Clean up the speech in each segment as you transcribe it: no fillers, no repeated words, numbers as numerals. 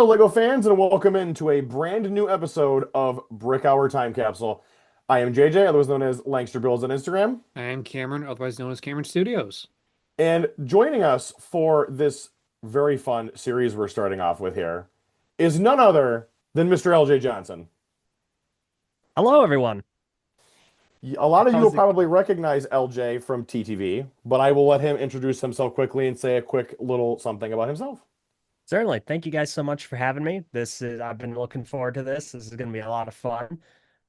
Hello, Lego fans, and welcome into a brand new episode of Brick Hour Time Capsule. I am JJ, otherwise known as Langster Bills on Instagram, I am Cameron, otherwise known as Cameron Studios. and joining us for this very fun series we're starting off with here is none other than Mr. LJ Johnson. Hello, everyone. A lot of you will How's it? probably recognize LJ from TTV, but I will let him introduce himself quickly and say a quick little something about himself. Certainly. Thank you guys so much for having me. I've been looking forward to this. This is going to be a lot of fun.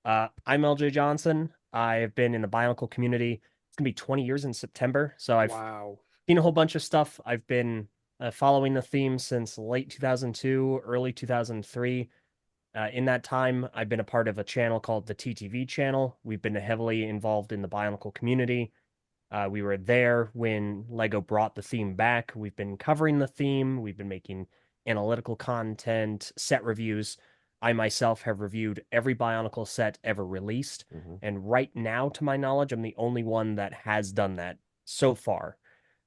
I'm LJ Johnson. I've been in the Bionicle community. It's going to be 20 years in September. So I've Wow. seen a whole bunch of stuff. I've been following the theme since late 2002, early 2003. In that time, I've been a part of a channel called the TTV channel. We've been heavily involved in the Bionicle community. We were there when Lego brought the theme back. We've been covering the theme. We've been making analytical content, set reviews. I myself have reviewed every Bionicle set ever released. Mhm. And right now, to my knowledge, I'm the only one that has done that so far.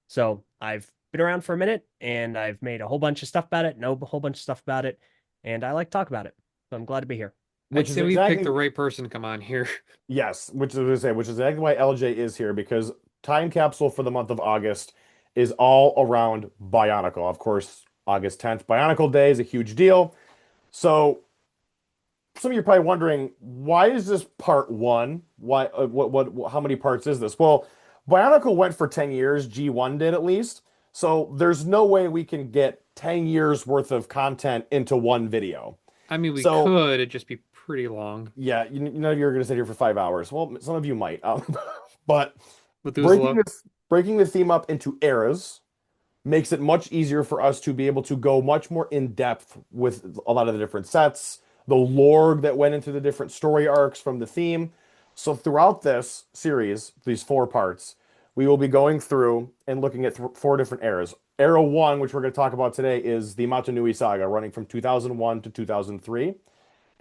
So I've been around for a minute and I've made a whole bunch of stuff about it, know a whole bunch of stuff about it, and I like to talk about it. So I'm glad to be here. I'd Which is say we picked exactly the right person to come on here. Yes, which is to say, which is exactly why LJ is here because time capsule for the month of August is all around Bionicle. Of course, August 10th, Bionicle Day is a huge deal. So some of you are probably wondering, why is this part one? Why, how many parts is this? Well, Bionicle went for 10 years, G1 did at least. So there's no way we can get 10 years worth of content into one video. I mean, we So could, it'd just be pretty long. yeah, you know you're going to sit here for 5 hours. Well, some of you might, but breaking Methuselah. this breaking the theme up into eras makes it much easier for us to be able to go much more in depth with a lot of the different sets, the lore that went into the different story arcs from the theme. So throughout this series, these four parts, we will be going through and looking at four different eras. Era one, which we're going to talk about today, is the Mata Nui Saga, running from 2001 to 2003.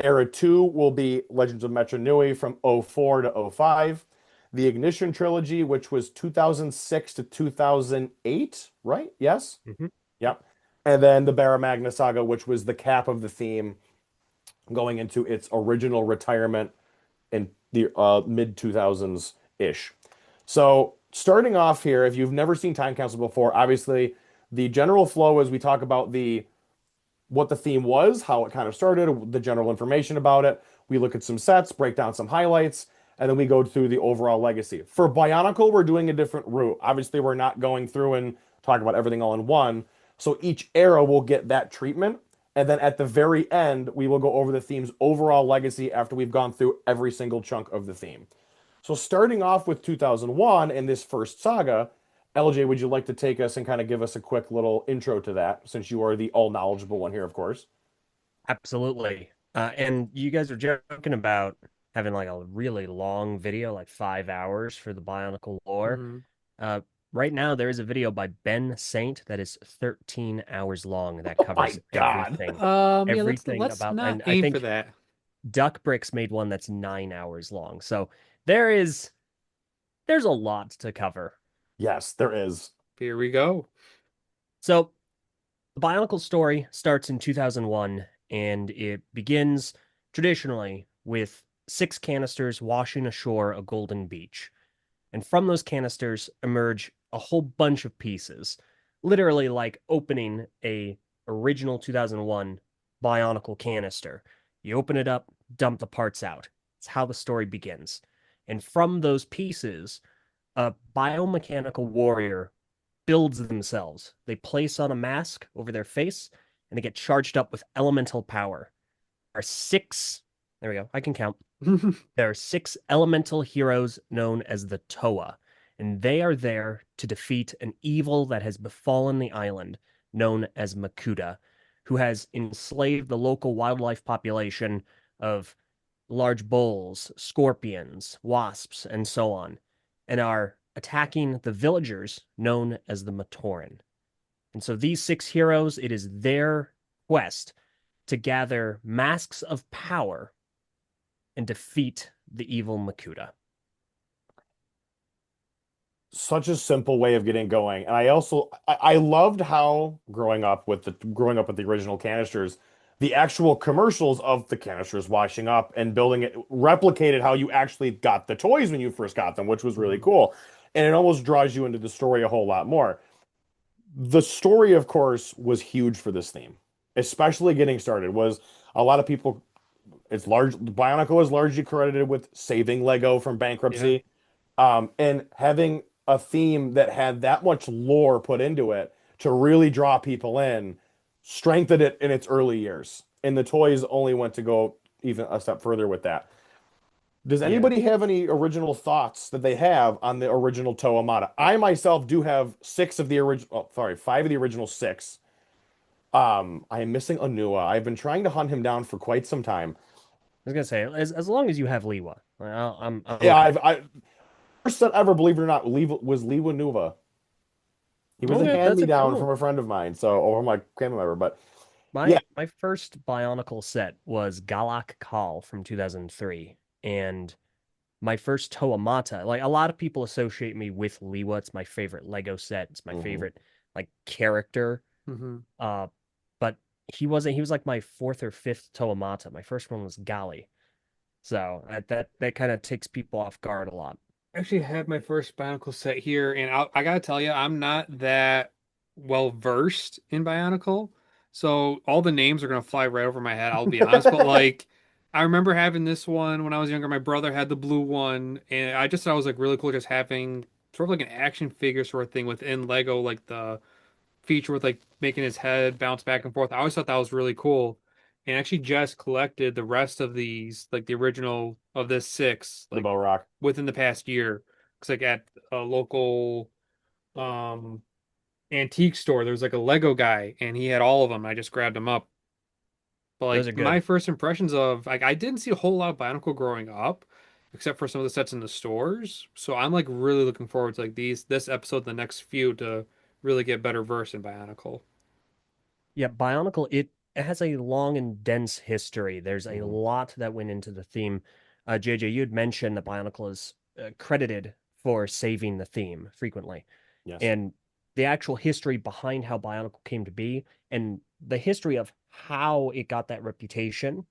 Era 2 will be Legends of Mata Nui from '04 to '05. The Ignition trilogy, which was 2006 to 2008, right? Yes? Mhm. Yep. And then the Barra Magna Saga, which was the cap of the theme going into its original retirement in the mid 2000s ish. So, starting off here, if you've never seen Time Capsule before, obviously the general flow is we talk about the what the theme was, how it kind of started, the general information about it. We look at some sets, break down some highlights, and then we go through the overall legacy. For Bionicle, we're doing a different route. Obviously, we're not going through and talking about everything all in one. So each era will get that treatment. And then at the very end, we will go over the theme's overall legacy after we've gone through every single chunk of the theme. So starting off with 2001 and this first saga, LJ, would you like to take us and kind of give us a quick little intro to that, since you are the all knowledgeable one here, of course? Absolutely. And you guys are joking about having like a really long video, like 5 hours for the Bionicle lore. Hmm. Uh, right now, there is a video by Ben Saint that is 13 hours long that Oh my covers God. Yeah, let's everything let's about, not and I aim for think that. Duck Bricks made one that's 9 hours long. So there is there's a lot to cover. Yes, there is. Here we go. So the Bionicle story starts in 2001 and it begins traditionally with six canisters washing ashore a golden beach. And from those canisters emerge a whole bunch of pieces, literally like opening a original 2001 Bionicle canister. You open it up, dump the parts out. It's how the story begins. And from those pieces, a biomechanical warrior builds themselves. They place on a mask over their face and they get charged up with elemental power. There are six, there we go, I can count. There are six elemental heroes known as the Toa, and they are there to defeat an evil that has befallen the island known as Makuta, who has enslaved the local wildlife population of large bulls, scorpions, wasps, and so on, and are attacking the villagers known as the Matoran. And so these six heroes, it is their quest to gather masks of power and defeat the evil Makuta. Such a simple way of getting going. And I loved how growing up with the original canisters, the actual commercials of the canisters washing up and building it replicated how you actually got the toys when you first got them, which was really Mhm. cool. And it almost draws you into the story a whole lot more. The story, of course, was huge for this theme, especially getting started. Was a lot of people, it's large, Bionicle is largely credited with saving Lego from Yeah. bankruptcy. And having a theme that had that much lore put into it to really draw people in strengthened it in its early years. And the toys only went to go even a step further with that. Does Yeah. anybody have any original thoughts that they have on the original Toa Mata? I myself do have six of the original, oh, sorry, five of the original six. I am missing Anua. I've been trying to hunt him down for quite some time. I was gonna say, as long as you have Liwa, I'm Yeah, okay. I first set ever, believe it or not, was Liwa Nuva. He was a Okay, that's a hand-me-down cool. from a friend of mine, so or from my family member. But yeah, My first Bionicle set was Galak Kal from 2003, and my first Toa Mata. Like a lot of people associate me with Liwa. It's my favorite Lego set. It's my hmm favorite like character. Hmm. Uh, but he wasn't. He was like my fourth or fifth Toa Mata. My first one was Gali. So that kind of takes people off guard a lot. I actually had my first Bionicle set here, and I gotta tell you, I'm not that well versed in Bionicle, so all the names are gonna fly right over my head. I'll be honest, but like, I remember having this one when I was younger. My brother had the blue one, and I just thought it was like really cool, just having sort of like an action figure sort of thing within Lego, like the feature with like making his head bounce back and forth. I always thought that was really cool. And actually just collected the rest of these, like the original of this six, the like Bow Rock. within the past year. Cause like at a local um antique store, there was like a Lego guy and he had all of them. I just grabbed them up. But Those like are my good. first impressions of like I didn't see a whole lot of Bionicle growing up, except for some of the sets in the stores. So I'm like really looking forward to like this episode, the next few to really get better versed in Bionicle. Yeah, Bionicle, it has a long and dense history. There's a hmm lot that went into the theme. JJ, you had mentioned that Bionicle is credited for saving the theme frequently. Yes, And the actual history behind how Bionicle came to be and the history of how it got that reputation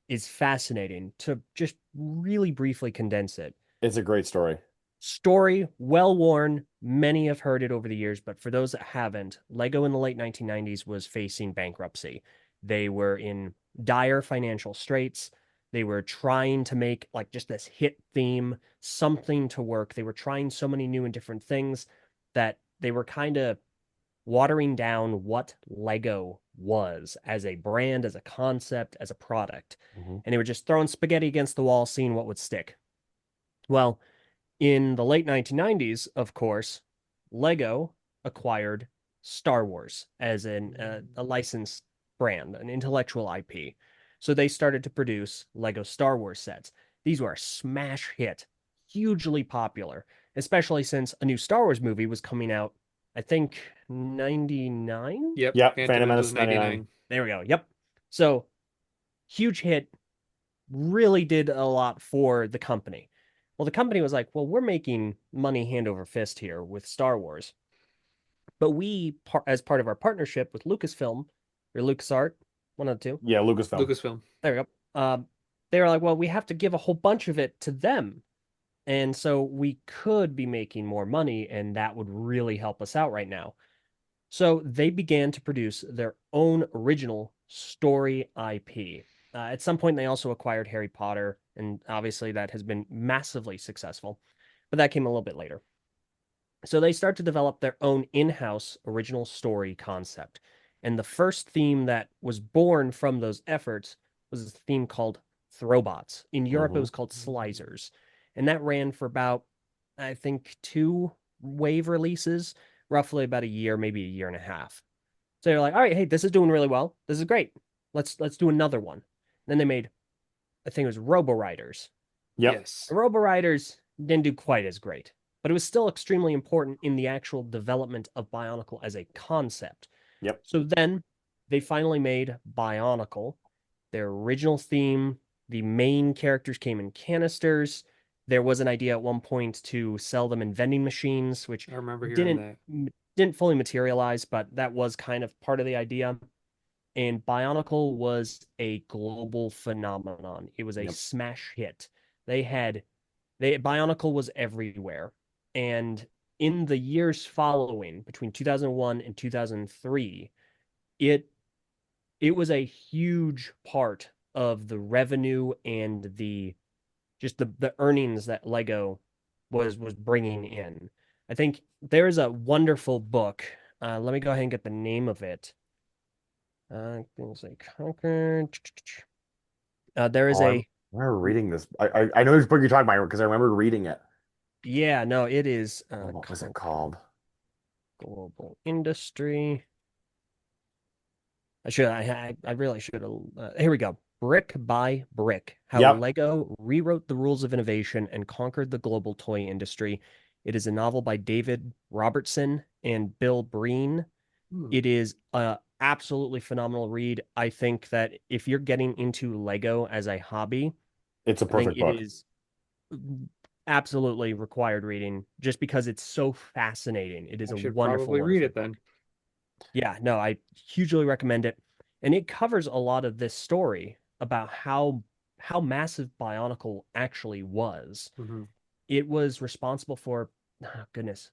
is fascinating to just really briefly condense it. it's a great story. Story well worn. Many have heard it over the years, but for those that haven't, Lego in the late 1990s was facing bankruptcy. They were in dire financial straits. They were trying to make like just this hit theme, something to work. They were trying so many new and different things that they were kind of watering down what Lego was as a brand, as a concept, as a product. hmm And they were just throwing spaghetti against the wall, seeing what would stick. Well, in the late 1990s, of course, Lego acquired Star Wars as a licensed brand, an intellectual IP. So they started to produce Lego Star Wars sets. These were a smash hit, hugely popular, especially since a new Star Wars movie was coming out, I think 99? Yep, Yep, Phantom Phantom Menace Menace was 99. 99. There we go. Yep. So huge hit, really did a lot for the company. Well, the company was like, well, we're making money hand over fist here with Star Wars. But as part of our partnership with Lucasfilm or LucasArt, one of the two, Yeah, Lucasfilm. Lucasfilm. there we go. They were like, well, we have to give a whole bunch of it to them. And so we could be making more money, and that would really help us out right now. So they began to produce their own original story IP. At some point, they also acquired Harry Potter, and obviously that has been massively successful. But that came a little bit later. So they start to develop their own in-house original story concept. And the first theme that was born from those efforts was a theme called Throwbots. In Europe, it hmm was called Slicers. And that ran for about, I think, two wave releases, roughly about a year, maybe a year and a half. So they're like, all right, hey, this is doing really well. This is great. Let's do another one. And then they made, I think it was Robo Riders. Yep, Yes. The Robo Riders didn't do quite as great, but it was still extremely important in the actual development of Bionicle as a concept. yep. So then they finally made Bionicle, their original theme. The main characters came in canisters. There was an idea at one point to sell them in vending machines, which I remember hearing didn't that. didn't fully materialize, but that was kind of part of the idea. and Bionicle was a global phenomenon. It was a Yep. smash hit. They had Bionicle was everywhere. And in the years following, between 2001 and 2003, it it was a huge part of the revenue and the just the earnings that Lego was bringing in. I think there's a wonderful book. Let me go ahead and get the name of it. Things like Conquer. There is Oh, a I remember reading this. I know this book you're talking about because I remember reading it. yeah, no, it is Oh, what was it Conquer called? Global Industry. I really should have. Here we go. Brick by Brick: How Yep. Lego Rewrote the Rules of Innovation and Conquered the Global Toy Industry. It is a novel by David Robertson and Bill Breen. Hmm. It is a absolutely phenomenal read. I think that if you're getting into Lego as a hobby, It's a I think perfect it book. is absolutely required reading just because it's so fascinating. It is I a should wonderful, probably read wonderful it book. then. Yeah, no, I hugely recommend it. And it covers a lot of this story about how massive Bionicle actually was. Hmm. It was responsible for, oh, goodness,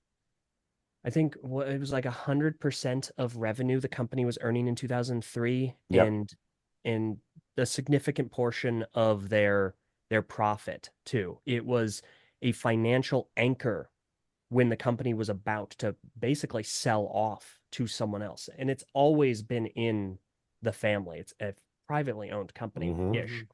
I think it was like 100% of revenue the company was earning in 2003, Yep. and a significant portion of their profit too. It was a financial anchor when the company was about to basically sell off to someone else. And it's always been in the family. It's a privately owned Hmm. Hmm. company-ish.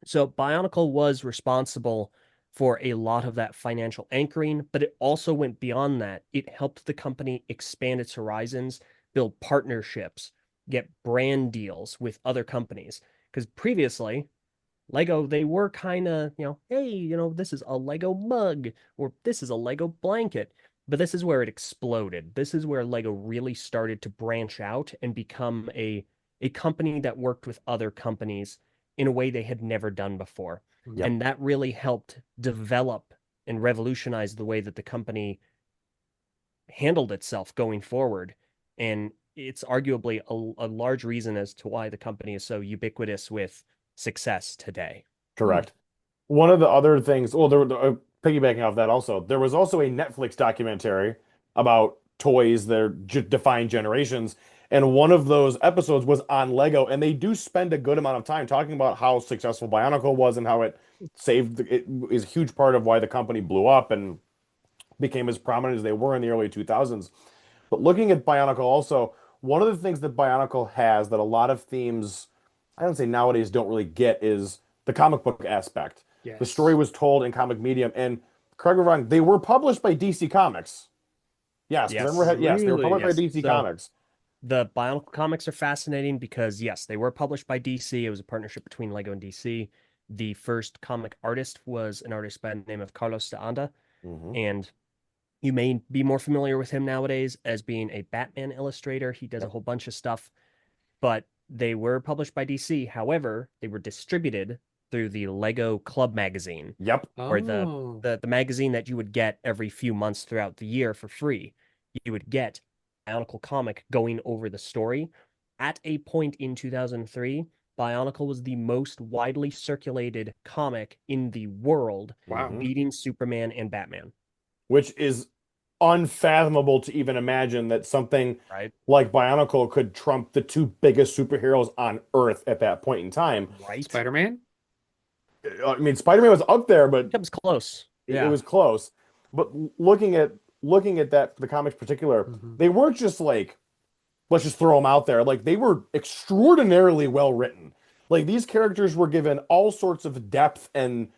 So Bionicle was responsible for a lot of that financial anchoring, but it also went beyond that. It helped the company expand its horizons, build partnerships, get brand deals with other companies. Because previously, Lego, they were kind of, hey, this is a Lego mug or this is a Lego blanket. But this is where it exploded. This is where Lego really started to branch out and become a company that worked with other companies in a way they had never done before. Hmm. Yep. And that really helped develop and revolutionize the way that the company handled itself going forward. And it's arguably a large reason as to why the company is so ubiquitous with success today. Hmm. Correct. One of the other things, well, piggybacking off that also, there was also a Netflix documentary about toys that define generations. And one of those episodes was on Lego. And they do spend a good amount of time talking about how successful Bionicle was and how it it is a huge part of why the company blew up and became as prominent as they were in the early 2000s. But looking at Bionicle also, one of the things that Bionicle has that a lot of themes, I don't say nowadays don't really get, is the comic book aspect. The story Yes. was told in comic medium, and correct me if I'm wrong, they were published by DC Comics. Yes, because I remember, Yes. yes, they were Really? published by Yes. DC So Comics. the Bionicle comics are fascinating because, yes, they were published by DC. It was a partnership between Lego and DC. The first comic artist was an artist by the name of Carlos de Anda, Hmm. and you may be more familiar with him nowadays as being a Batman illustrator. He does a Yep. whole bunch of stuff, but they were published by DC. However, they were distributed through the Lego Club magazine, Yep. or the Oh, the, the magazine that you would get every few months throughout the year for free. You would get Bionicle comic going over the story. At a point in 2003, Bionicle was the most widely circulated comic in the world, wow. Hmm. beating Superman and Batman, Which is unfathomable to even imagine that something right? like Bionicle could trump the two biggest superheroes on Earth at that point in time. Right? Spider-Man? I mean, Spider-Man was up there, but Comes close. it Yeah. was close. But looking at that the comics particular, Hmm. they weren't just like let's just throw them out there. Like they were extraordinarily well written. Like these characters were given all sorts of depth and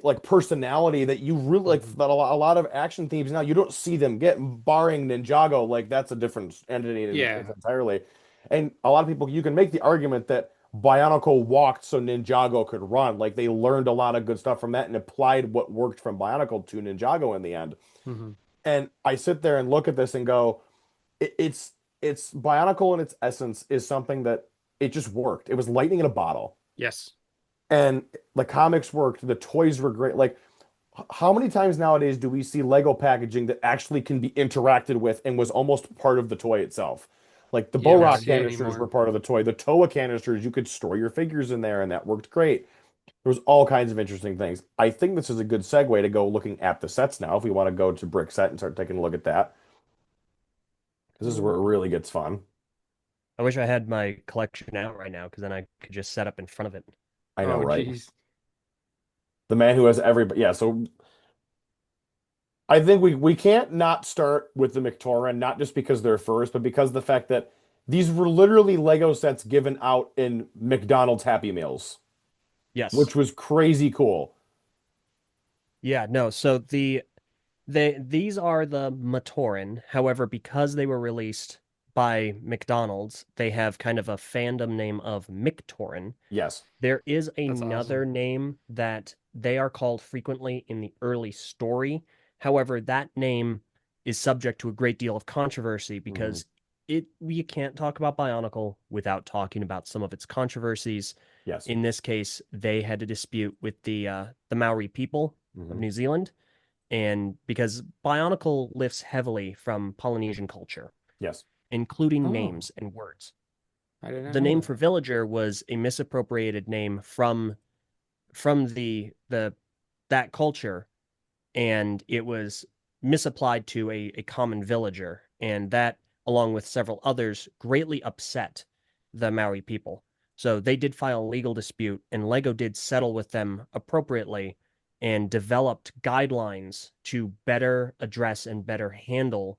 like personality that you really like Hmm. that a lot of action themes now you don't see them get, barring Ninjago. Like that's a different entity Yeah. entirely. And a lot of people, you can make the argument that Bionicle walked so Ninjago could run. Like they learned a lot of good stuff from that and applied what worked from Bionicle to Ninjago in the end. Hmm. And I sit there and look at this and go, it's Bionicle in its essence is something that it just worked. It was lightning in a bottle. Yes. And the comics worked, the toys were great. Like how many times nowadays do we see Lego packaging that actually can be interacted with and was almost part of the toy itself? Like the Yeah, we don't Borok see it canisters were anymore. part of the toy. The Toa canisters, you could store your figures in there, and that worked great. There was all kinds of interesting things. I think this is a good segue to go looking at the sets now, if we want to go to Brick Set and start taking a look at that. This is where it really gets fun. I wish I had my collection out right now because then I could just set up in front of it. I know, Oh, right? geez. The man who has everybody. Yeah, so I think we can't not start with the Mictoran, not just because they're first, but because of the fact that these were literally Lego sets given out in McDonald's Happy Meals, Yes. which was crazy cool. Yeah, no. So these are the Matoran. However, because they were released by McDonald's, they have kind of a fandom name of Mictoran. Yes. There is That's another awesome. name that they are called frequently in the early story. However, that name is subject to a great deal of controversy Hmm. because it you can't talk about Bionicle without talking about some of its controversies. Yes. In this case, they had a dispute with the Maori people of Hmm. New Zealand, and because Bionicle lifts heavily from Polynesian culture, Yes. including Oh, names and words. I did not The know name that. for villager was a misappropriated name from the that culture, and it was misapplied to a common villager, and that, along with several others, greatly upset the Maori people. So they did file a legal dispute, and Lego did settle with them appropriately and developed guidelines to better address and better handle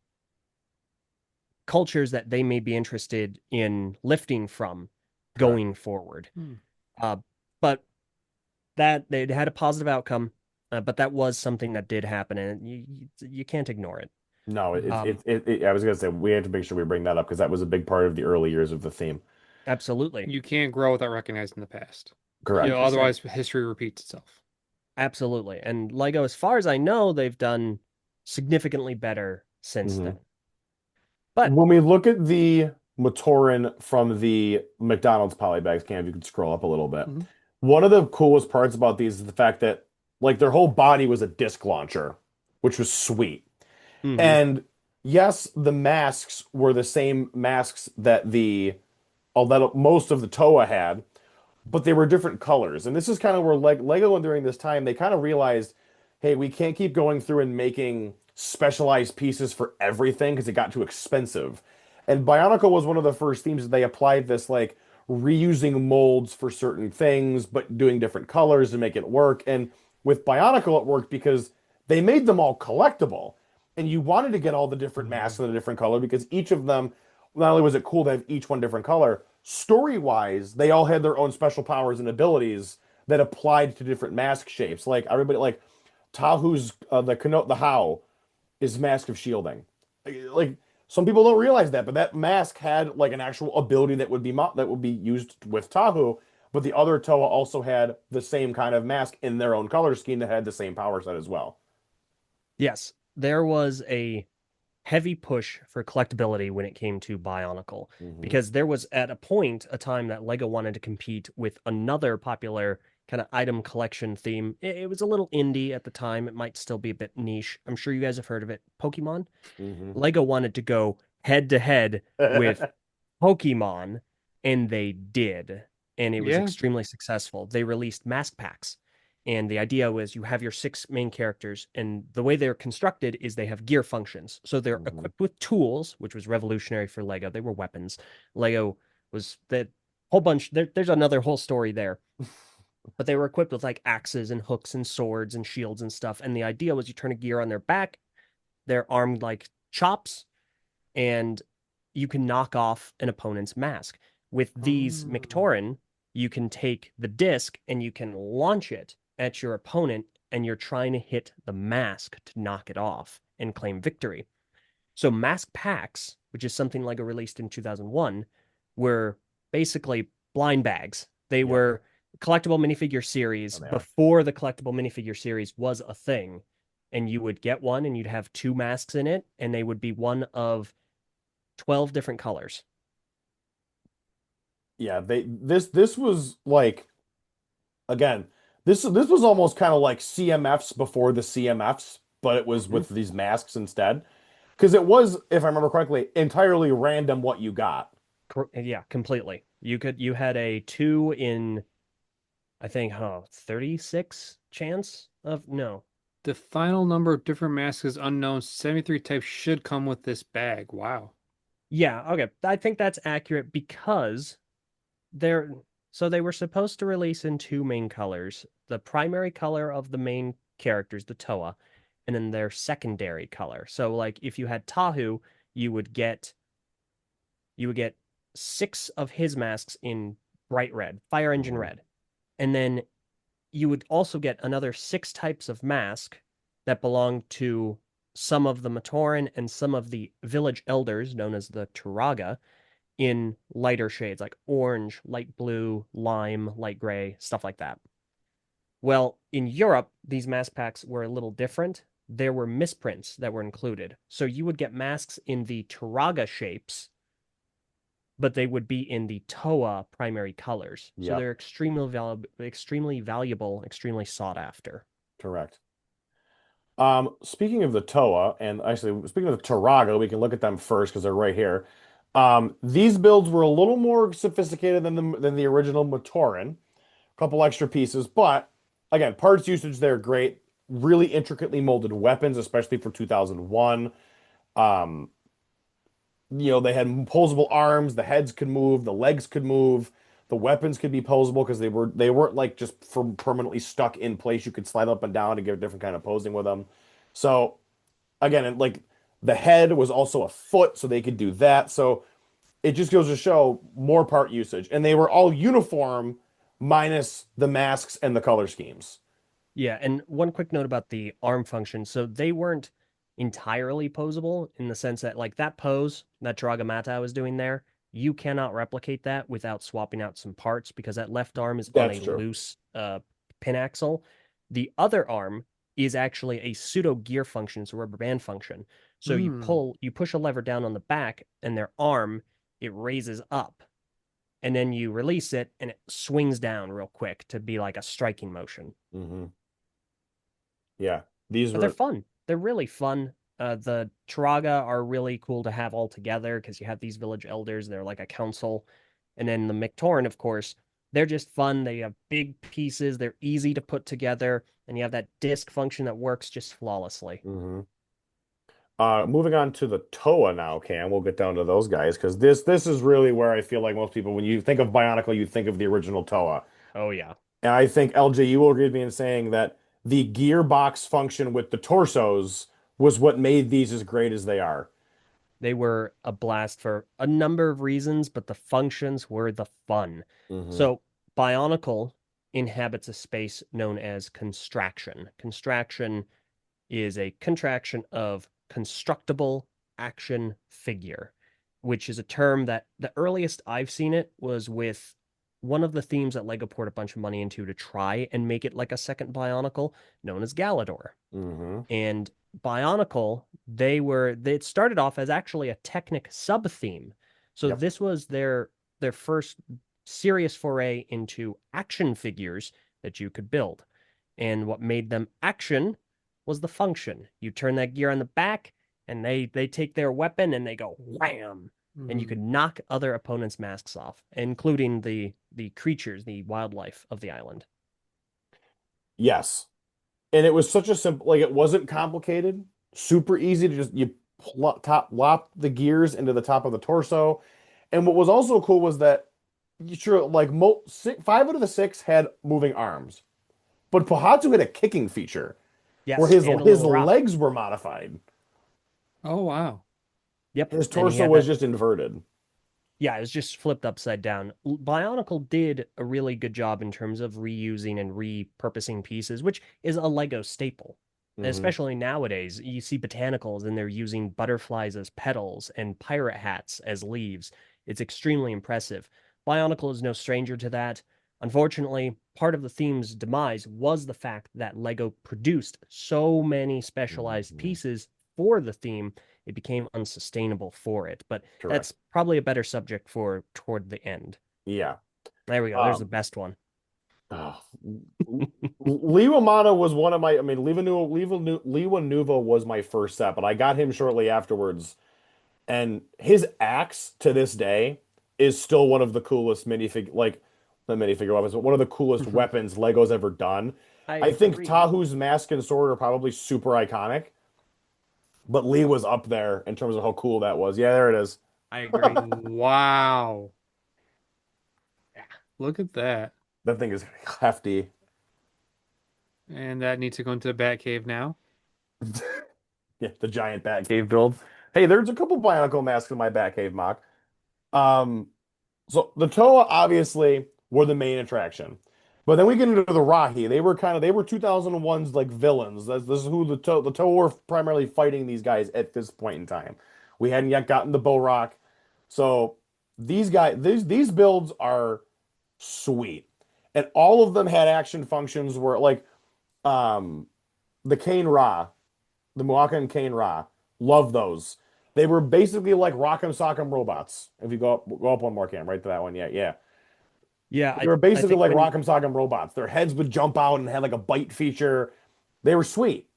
cultures that they may be interested in lifting from Correct. going forward. Hmm. Uh, but that they had a positive outcome, but that was something that did happen, and you can't ignore it. No, Mhm. I was gonna say we have to make sure we bring that up because that was a big part of the early years of the theme. Absolutely, You can't grow without recognizing the past. You know, Correct. 100%. otherwise history repeats itself. Absolutely. And Lego, as far as I know, they've done significantly better since Hmm. then. But When we look at the Matoran from the McDonald's polybags, Cam, if you could scroll up a little bit. Mhm. One of the coolest parts about these is the fact that like their whole body was a disc launcher, which was sweet. mhm, And yes, the masks were the same masks that the although most of the Toa had, but they were different colors. And this is kind of where Lego during this time they kind of realized, hey, we can't keep going through and making specialized pieces for everything because it got too expensive. And Bionicle was one of the first themes that they applied this like reusing molds for certain things, but doing different colors to make it work. And with Bionicle, it worked because they made them all collectible. And you wanted to get all the different masks Mhm. in a different color because each of them, not only was it cool to have each one different color, story-wise, they all had their own special powers and abilities that applied to different mask shapes. Like everybody, like Tahu's the How is Mask of Shielding. Like some people don't realize that, but that mask had like an actual ability that would be used with Tahu. But the other Toa also had the same kind of mask in their own color scheme that had the same power set as well. yes, there was a heavy push for collectability when it came to Bionicle Hmm. because there was at a point a time that Lego wanted to compete with another popular kind of item collection theme. It was a little indie at the time. It might still be a bit niche. I'm sure you guys have heard of it. Pokemon. Hmm. Lego wanted to go head to head with Pokemon, and they did. And it was Yeah. extremely successful. They released mask packs. And the idea was you have your six main characters, and the way they're constructed is they have gear functions. So they're Hmm. equipped with tools, which was revolutionary for Lego. They were weapons. Lego was the whole bunch. There's another whole story there. But they were equipped with like axes and hooks and swords and shields and stuff. And the idea was you turn a gear on their back, they're armed like chops, and you can knock off an opponent's mask. With these Um, Mictoran, you can take the disc and you can launch it at your opponent, and you're trying to hit the mask to knock it off and claim victory. So, mask packs, which is something Lego released in 2001, were basically blind bags. They Yep. were collectible minifigure Oh, series they are. before the collectible minifigure series was a thing. And you would get one and you'd have two masks in it, and they would be one of 12 different colors. Yeah, this was like again, this was almost kind of like CMFs before the CMFs, but it was Mhm. with these masks instead. Because it was, if I remember correctly, entirely random what you got. Yeah, completely. You had a 2 in, I think, 36 chance of no. The final number of different masks is unknown. 73 types should come with this bag. Wow. Yeah, okay. I think that's accurate because they're so they were supposed to release in two main colors. The primary color of the main characters, the Toa, and then their secondary color. So like if you had Tahu, you would get you would get 6 of his masks in bright red, fire engine Mhm. red. And then you would also get another 6 types of mask that belong to some of the Matoran and some of the village elders known as the Turaga in lighter shades like orange, light blue, lime, light gray, stuff like that. Well, in Europe, these mask packs were a little different. There were misprints that were included. So you would get masks in the Turaga shapes, but they would be in the Toa primary colors. So Yep, they're extremely valuable, extremely sought after. correct. Speaking of the Toa, and actually speaking of the Tarago, we can look at them first because they're right here. These builds were a little more sophisticated than the original Matoran. A couple extra pieces, but again, parts usage they're great. Really intricately molded weapons, especially for 2001. Um, they had posable arms, the heads could move, the legs could move, the weapons could be posable because they weren't like just permanently stuck in place. You could slide up and down and get a different kind of posing with them. So again, and like the head was also a foot, so they could do that. So it just goes to show more part usage. And they were all uniform minus the masks and the color schemes. Yeah, and one quick note about the arm function. So they weren't entirely posable in the sense that like that pose that Mata was doing there, you cannot replicate that without swapping out some parts because that left arm is on That's a true. loose pin axle. The other arm is actually a pseudo gear function, it's a rubber band function. So Hmm. you push a lever down on the back and their arm, it raises up. And then you release it and it swings down real quick to be like a striking motion. Hmm. Yeah. These But they're were fun. They're really fun. The Turaga are really cool to have all together because you have these village elders. They're like a council. And then the Mictoran, of course, they're just fun. They have big pieces. They're easy to put together. And you have that disc function that works just flawlessly. hmm moving on to the Toa now, Cam. We'll get down to those guys because this is really where I feel like most people, when you think of Bionicle, you think of the original Toa. Oh, yeah. And I think LJ, you will agree with me in saying that the gearbox function with the torsos was what made these as great as they are. They were a blast for a number of reasons, but the functions were the fun. Hmm. So, Bionicle inhabits a space known as constraction. Constraction is a contraction of constructible action figure, which is a term that the earliest I've seen it was with one of the themes that Lego poured a bunch of money into to try and make it like a second Bionicle, known as Galador. Hmm. And Bionicle, they started off as actually a Technic sub theme. So Yep. this was their first serious foray into action figures that you could build. And what made them action was the function. You turn that gear on the back, and they take their weapon and they go wham, and you could Hmm. knock other opponents' masks off, including the creatures, the wildlife of the island. Yes. And it was such a simple, like it wasn't complicated, super easy to just you lop the gears into the top of the torso. And what was also cool was that sure, like five out of the six had moving arms, but Pohatu had a kicking feature where Yes, his and a his little rock. legs were modified. Oh, wow. Yep, His and he torso had was that. just inverted. Yeah, it was just flipped upside down. Bionicle did a really good job in terms of reusing and repurposing pieces, which is a Lego staple. Hmm. Especially nowadays, you see botanicals and they're using butterflies as petals and pirate hats as leaves. It's extremely impressive. Bionicle is no stranger to that. Unfortunately, part of the theme's demise was the fact that Lego produced so many specialized Hmm. pieces for the theme, it became unsustainable for it. But Correct. that's probably a better subject for toward the end. Yeah. There we go. There's the Um, best one. Oh. Liwa Mata was one of my. I mean, Liwa Nuva was my first set, but I got him shortly afterwards, and his axe to this day is still one of the coolest minifigure, like not minifigure weapons, but one of the coolest Mhm. weapons Lego's ever done. I I think agree. Tahu's mask and sword are probably super iconic, but Lee was up there in terms of how cool that was. Yeah, there it is. I agree. Wow. Look at that. That thing is hefty. And that needs to go into the bat cave now. Yeah, the giant Batcave build. Hey, there's a couple Bionicle masks in my Batcave mock. Um, so the Toa obviously were the main attraction. But then we get into the Rahi. They were 2001's like villains. This is who the Toa were primarily fighting these guys at this point in time. We hadn't yet gotten the Borak. So these builds are sweet. And all of them had action functions where like um the Kane Ra, the Muaka and Kane Ra, love those. They were basically like Rock'em Sock'em robots. If you go up one more cam, right to that one. Yeah, yeah. Yeah, They were I basically think like Rock'em Sock'em robots. Their heads would jump out and had like a bite feature. They were sweet.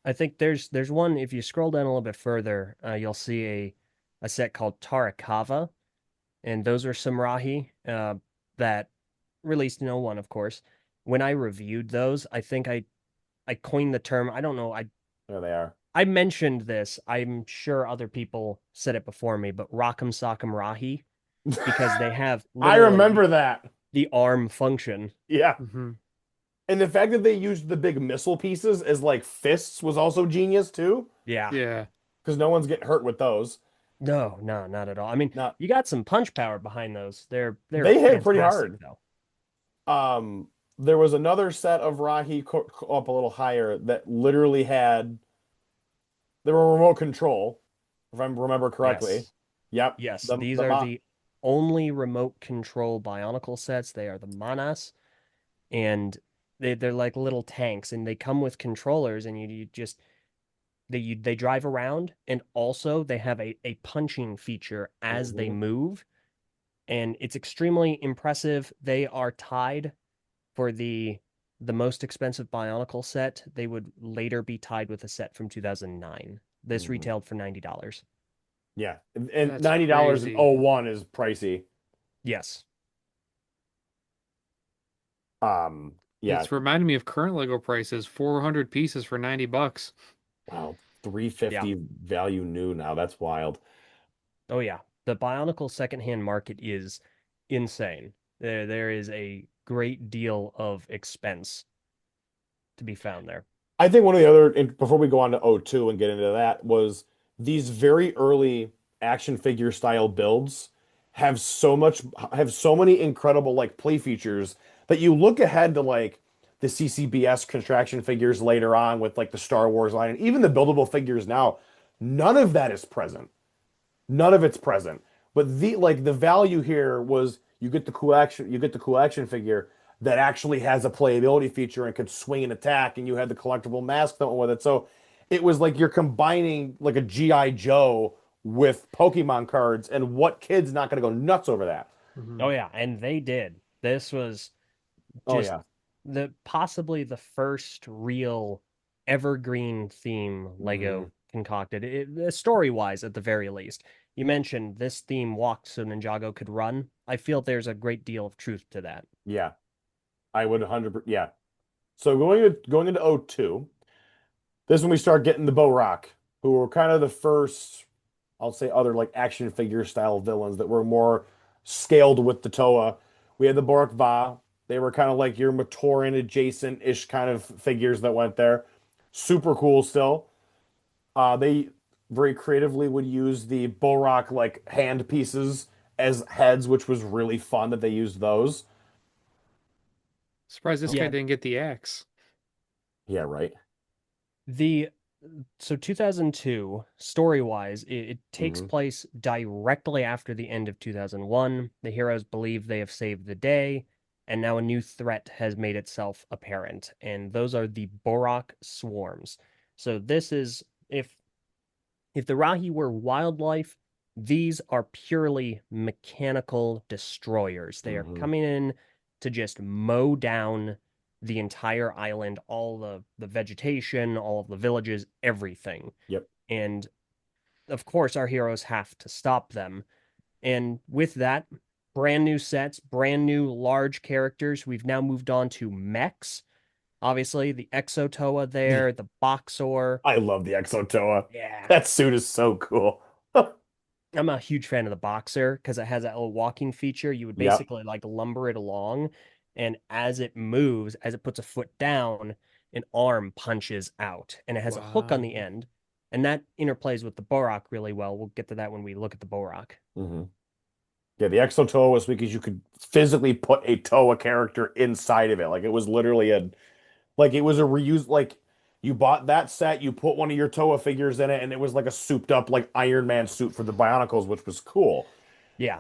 there's one. If you scroll down a little bit further, you'll see a set called Tarakava, and those are some Rahi that released in '01, of course. When I reviewed those, I think I coined the term. I don't know. There they are. I mentioned this. I'm sure other people said it before me, but Rock'em Sock'em Rahi because they have I literally remember that. the arm function. Yeah. Hmm. And the fact that they used the big missile pieces as like fists was also genius too, Yeah. Yeah. because no one's getting hurt with those. No, no, not at all. I mean, Not you got some punch power behind those. They're they hit pretty fantastic hard. though. There was another set of Rahi up a little higher that literally had they were remote control, if I remember correctly. Yes. Yep. Yes, The these the are mo the only remote control Bionicle sets. They are the Manas, and they're like little tanks, and they come with controllers, and you just they drive around, and also they have a punching feature as they Mhm. move, and it's extremely impressive. They are tied for the most expensive Bionicle set. They would later be tied with a set from 2009. This Mhm. retailed for $90. Yeah. And That's $90 in crazy. '01 is pricey. Yes. Yeah. It's reminding me of current Lego prices, 400 pieces for 90 bucks. Wow, Yeah. 350 value new now. That's wild. Oh yeah. The Bionicle secondhand market is insane. There is a great deal of expense to be found there. I think one of the other, before we go on to '02 and get into that, was these very early action figure style builds have so many incredible like play features that you look ahead to like the CCBS contraction figures later on with like the Star Wars line and even the buildable figures now. None of that is present. None of it's present. But the value here was you get the cool action figure that actually has a playability feature and could swing and attack, and you had the collectible mask that went with it. So it was like you're combining like a G.I. Joe with Pokemon cards, and what kid's not gonna go nuts over that? Hmm. Oh yeah, and they did. This was Oh just yeah. the possibly the first real evergreen theme Hmm. Lego concocted, story wise at the very least. You mentioned this theme walked so Ninjago could run. I feel there's a great deal of truth to that. Yeah. I would 100%. Yeah. So going into '02, this is when we start getting the Bo Rock, who were kind of the first, I'll say, other like action figure style villains that were more scaled with the Toa. We had the Bork Va. They were kind of like your Matoran adjacent-ish kind of figures that went there. Super cool still. They very creatively would use the Borak like hand pieces as heads, which was really fun that they used those. Surprised this guy Yeah, didn't get the axe. Yeah, right. the so 2002, story-wise, it takes Hmm. place directly after the end of 2001. The heroes believe they have saved the day, and now a new threat has made itself apparent, and those are the Borak swarms. So this is if the Rahi were wildlife, these are purely mechanical destroyers. They are Hmm. coming in. to just mow down the entire island, all the vegetation, all of the villages, everything. Yep. And of course, our heroes have to stop them. And with that, brand new sets, brand new large characters. We've now moved on to mechs. Obviously, the Exotoa there, the Boxor. I love the Exotoa. Yeah. That suit is so cool. I'm a huge fan of the Boxer because it has that little walking feature. You would Yep. basically like lumber it along, and as it moves, as it puts a foot down, an arm punches out, and it has a hook on Wow. the end, and that interplays with the Borak really well. We'll get to that when we look at the Borak. Hmm. Yeah, the Exotoa was because you could physically put a Toa character inside of it. Like it was literally it was a reuse, like you bought that set, you put one of your Toa figures in it, and it was like a souped up like Iron Man suit for the Bionicles, which was cool. Yeah.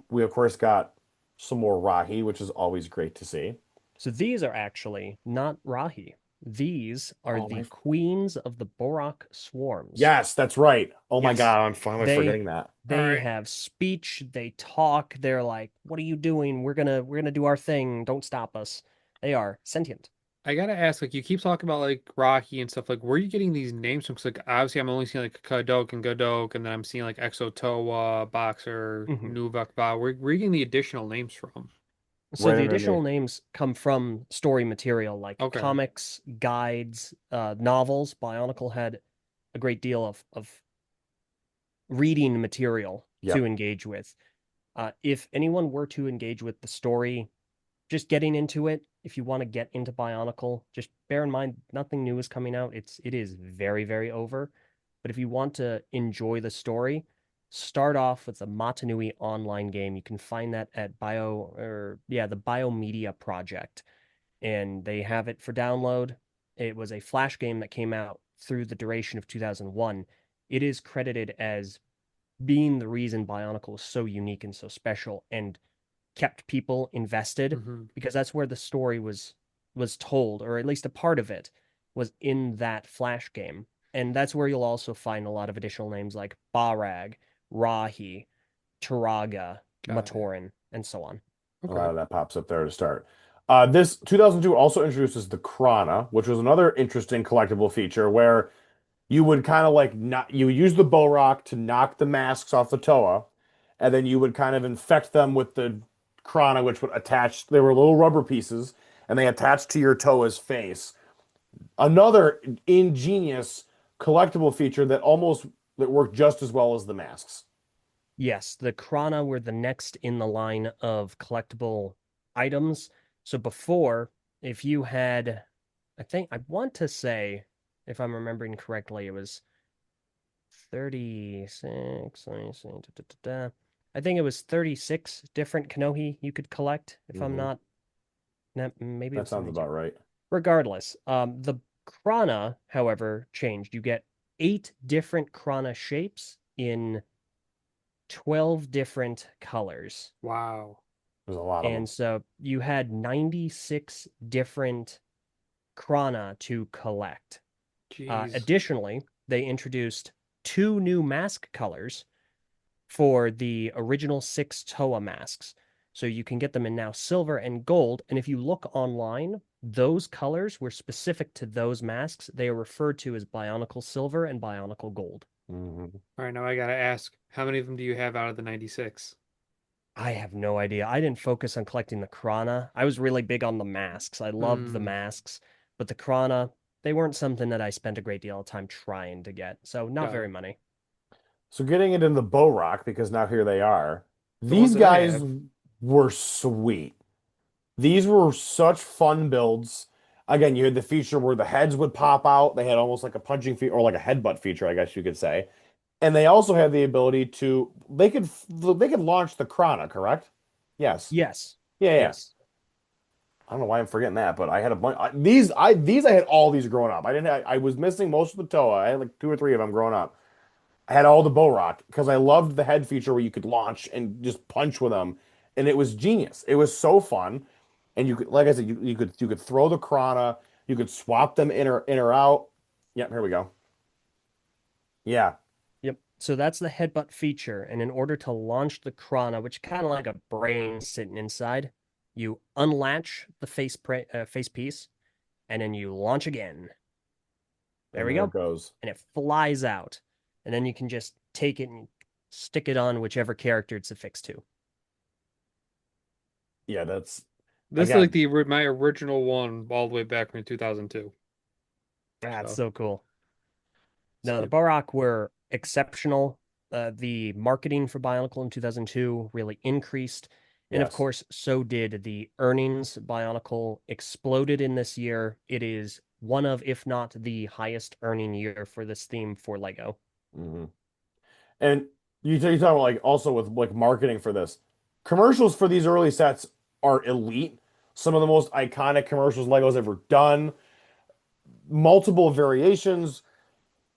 We of course got some more Rahi, which is always great to see. So these are actually not Rahi. These are Oh the my, queens of the Borak swarms. yes, that's right. Oh my Yes. God, I'm finally They forgetting that. All they right. have speech, they talk, they're like, "What are you doing? We're gonna do our thing. Don't stop us." They are sentient. I gotta ask, like, you keep talking about like Rocky and stuff. Like, where are you getting these names from? Because like, obviously, I'm only seeing like Kadok and Godok, and then I'm seeing like Exotoa, Boxer, Mhm. Nuvak Va. Where are you getting the additional names from? So Right the additional underneath. names come from story material like Okay. comics, guides, novels. Bionicle had a great deal of reading material to Yep. engage with. If anyone were to engage with the story, just getting into it, if you want to get into Bionicle, just bear in mind nothing new is coming out. It is very, very over. But if you want to enjoy the story, start off with the Mata Nui online game. You can find that at the Biomedia Project, and they have it for download. It was a Flash game that came out through the duration of 2001. It is credited as being the reason Bionicle was so unique and so special and kept people invested Hmm. because that's where the story was told, or at least a part of it was in that Flash game. And that's where you'll also find a lot of additional names like Barag, Rahi, Turaga, Got it. Matoran, and so on. A Okay. lot of that pops up there to start. This 2002 also introduces the Krana, which was another interesting collectible feature where you would kind of like not you use the bow rock to knock the masks off the Toa, and then you would kind of infect them with the Krana, which would attach. They were little rubber pieces, and they attached to your Toa's face. Another ingenious collectible feature that worked just as well as the masks. Yes, the Krana were the next in the line of collectible items. So before, if you had, I think, I want to say, if I'm remembering correctly, it was 36. Let me see. Da, da, da, da. I think it was 36 different Kanohi you could collect, if I'm Hmm. not, maybe it That was sounds 72. about right. Regardless, the Krana, however, changed. You get 8 different Krana shapes in 12 different colors. Wow. There's a lot of And them. so you had 96 different Krana to collect. Jeez. Additionally, they introduced 2 new mask colors for the original 6 Toa masks. So you can get them in now silver and gold. And if you look online, those colors were specific to those masks. They are referred to as Bionicle Silver and Bionicle Gold. Hmm. All right, now I gotta ask, how many of them do you have out of the 96? I have no idea. I didn't focus on collecting the Krana. I was really big on the masks. I loved the Hmm. masks, but the Krana, they weren't something that I spent a great deal of time trying to get. So not Got very it. many. So getting it in the bow rock because now here they are. The ones These that I guys have. were sweet. These were such fun builds. Again, you had the feature where the heads would pop out. They had almost like a punching feature or like a headbutt feature, I guess you could say. And they also had the ability to they could launch the Krana, correct? Yes. Yes. Yeah, yeah. Yes. I don't know why I'm forgetting that, but I had a bunch. These I had all these growing up. I was missing most of the Toa. I had like two or three of them growing up. I had all the bow rock because I loved the head feature where you could launch and just punch with them, and it was genius. It was so fun, and you could, like I said, you could throw the Krana, you could swap them in or out. Yep, here we go. Yeah, Yep. So that's the headbutt feature. And in order to launch the Krana, which kind of like a brain sitting inside, You unlatch the face piece, and then you launch again. There And we there go. it goes. And it flies out. And then you can just take it and stick it on whichever character it's affixed to. Yeah, that's This is like again. my original one all the way back from 2002. That's So so cool. No, the So, Borak were exceptional. The marketing for Bionicle in 2002 really increased. And of yes. course, so did the earnings. Bionicle exploded in this year. It is one of, if not the highest earning year for this theme for Lego. Hmm. And you talk about like also with like marketing for this. Commercials for these early sets are elite. Some of the most iconic commercials Lego's ever done. Multiple variations,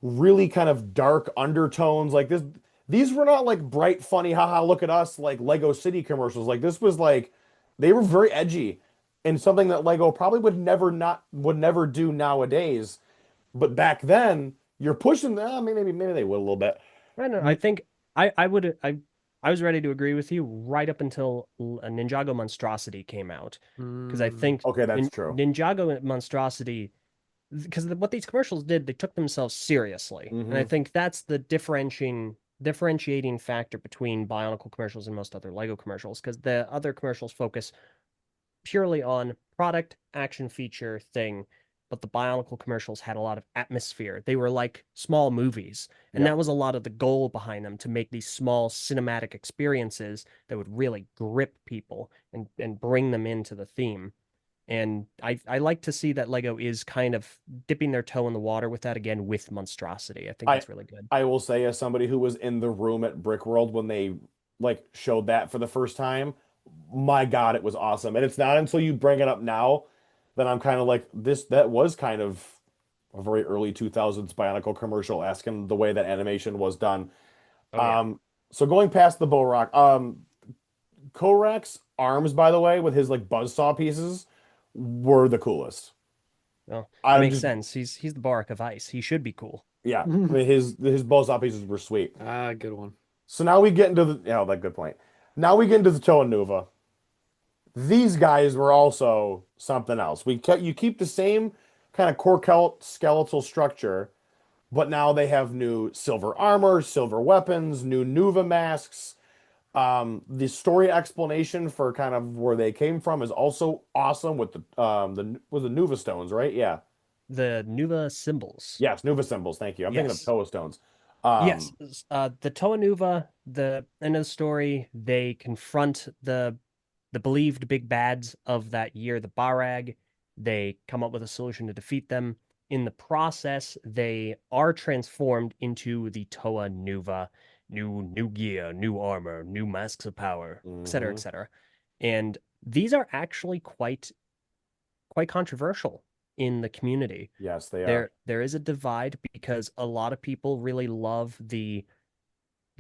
really kind of dark undertones. Like this, these were not like bright, funny, haha, look at us, like Lego City commercials. Like this was like they were very edgy and something that Lego probably would never do nowadays. But back then, you're pushing them. Maybe they would a little bit. I don't know. I think I would I was ready to agree with you right up until Ninjago Monstrosity came out because I think Okay, that's true. Ninjago Monstrosity because what these commercials did, they took themselves seriously, and I Hmm. think that's the differentiating factor between Bionicle commercials and most other Lego commercials because the other commercials focus purely on product, action feature thing, but the Bionicle commercials had a lot of atmosphere. They were like small movies, and that Yep. was a lot of the goal behind them to make these small cinematic experiences that would really grip people and bring them into the theme. And I like to see that Lego is kind of dipping their toe in the water with that again with Monstrosity. I think I that's really good. I will say as somebody who was in the room at Brick World when they like showed that for the first time, my God, it was awesome. And it's not until you bring it up now that I'm kind of like this that was kind of a very early 2000s Bionicle commercial asking the way that animation was done. Oh yeah. Um so going past the Borak, Korak's arms by the way with his like buzzsaw pieces were the coolest. Well, that I makes just sense. He's the Barak of Ice. He should be cool. yeah, I mean his buzzsaw pieces were sweet. good one. So now we get into the, that good point. Now we get into the Toa Nuva. These guys were also something else. You keep the same kind of core skeletal structure, but now they have new silver armor, silver weapons, new Nuva masks. The story explanation for kind of where they came from is also awesome with the Nuva stones, right? Yeah. The Nuva symbols. Yes, Nuva symbols. Thank you. I'm thinking of Yes. Toa stones. Yes. Um, The Toa Nuva, the end of the story, they confront the believed big bads of that year, the Barag. They come up with a solution to defeat them. In the process, they are transformed into the Toa Nuva, new gear, new armor, new masks of power, etc., mhm. etc. And these are actually quite controversial in the community. Yes, they are. There is a divide because a lot of people really love the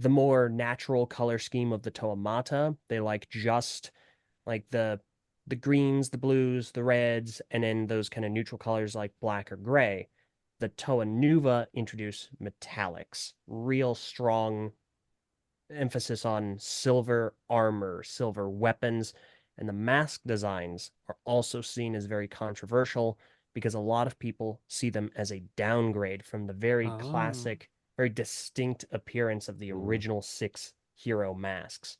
more natural color scheme of the Toa Mata. They like just like the greens, the blues, the reds, and then those kind of neutral colors like black or gray. The Toa Nuva introduce metallics, real strong emphasis on silver armor, silver weapons, and the mask designs are also seen as very controversial because a lot of people see them as a downgrade from the very Oh. classic, very distinct appearance of the Mhm. original six hero masks.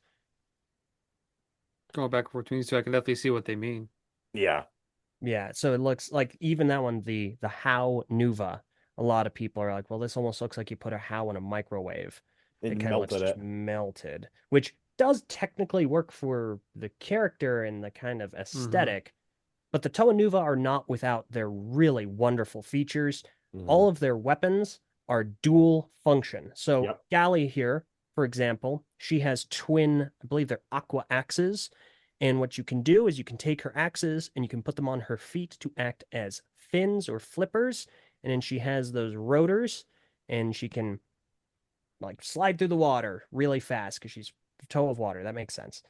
Going back and forth between these two, I can definitely see what they mean. Yeah. Yeah, so it looks like even that one, the How Nuva, a lot of people are like, well, this almost looks like you put a How in a microwave. It It kind of looks melted just it. melted, which does technically work for the character and the kind of Hmm. aesthetic, but the Toa Nuva are not without their really wonderful features. Mhm. All of their weapons are dual function. So Yep. Gally here, for example, she has twin, I believe they're aqua axes. And what you can do is you can take her axes and you can put them on her feet to act as fins or flippers. And then she has those rotors and she can like slide through the water really fast because she's the toe of water. That makes sense.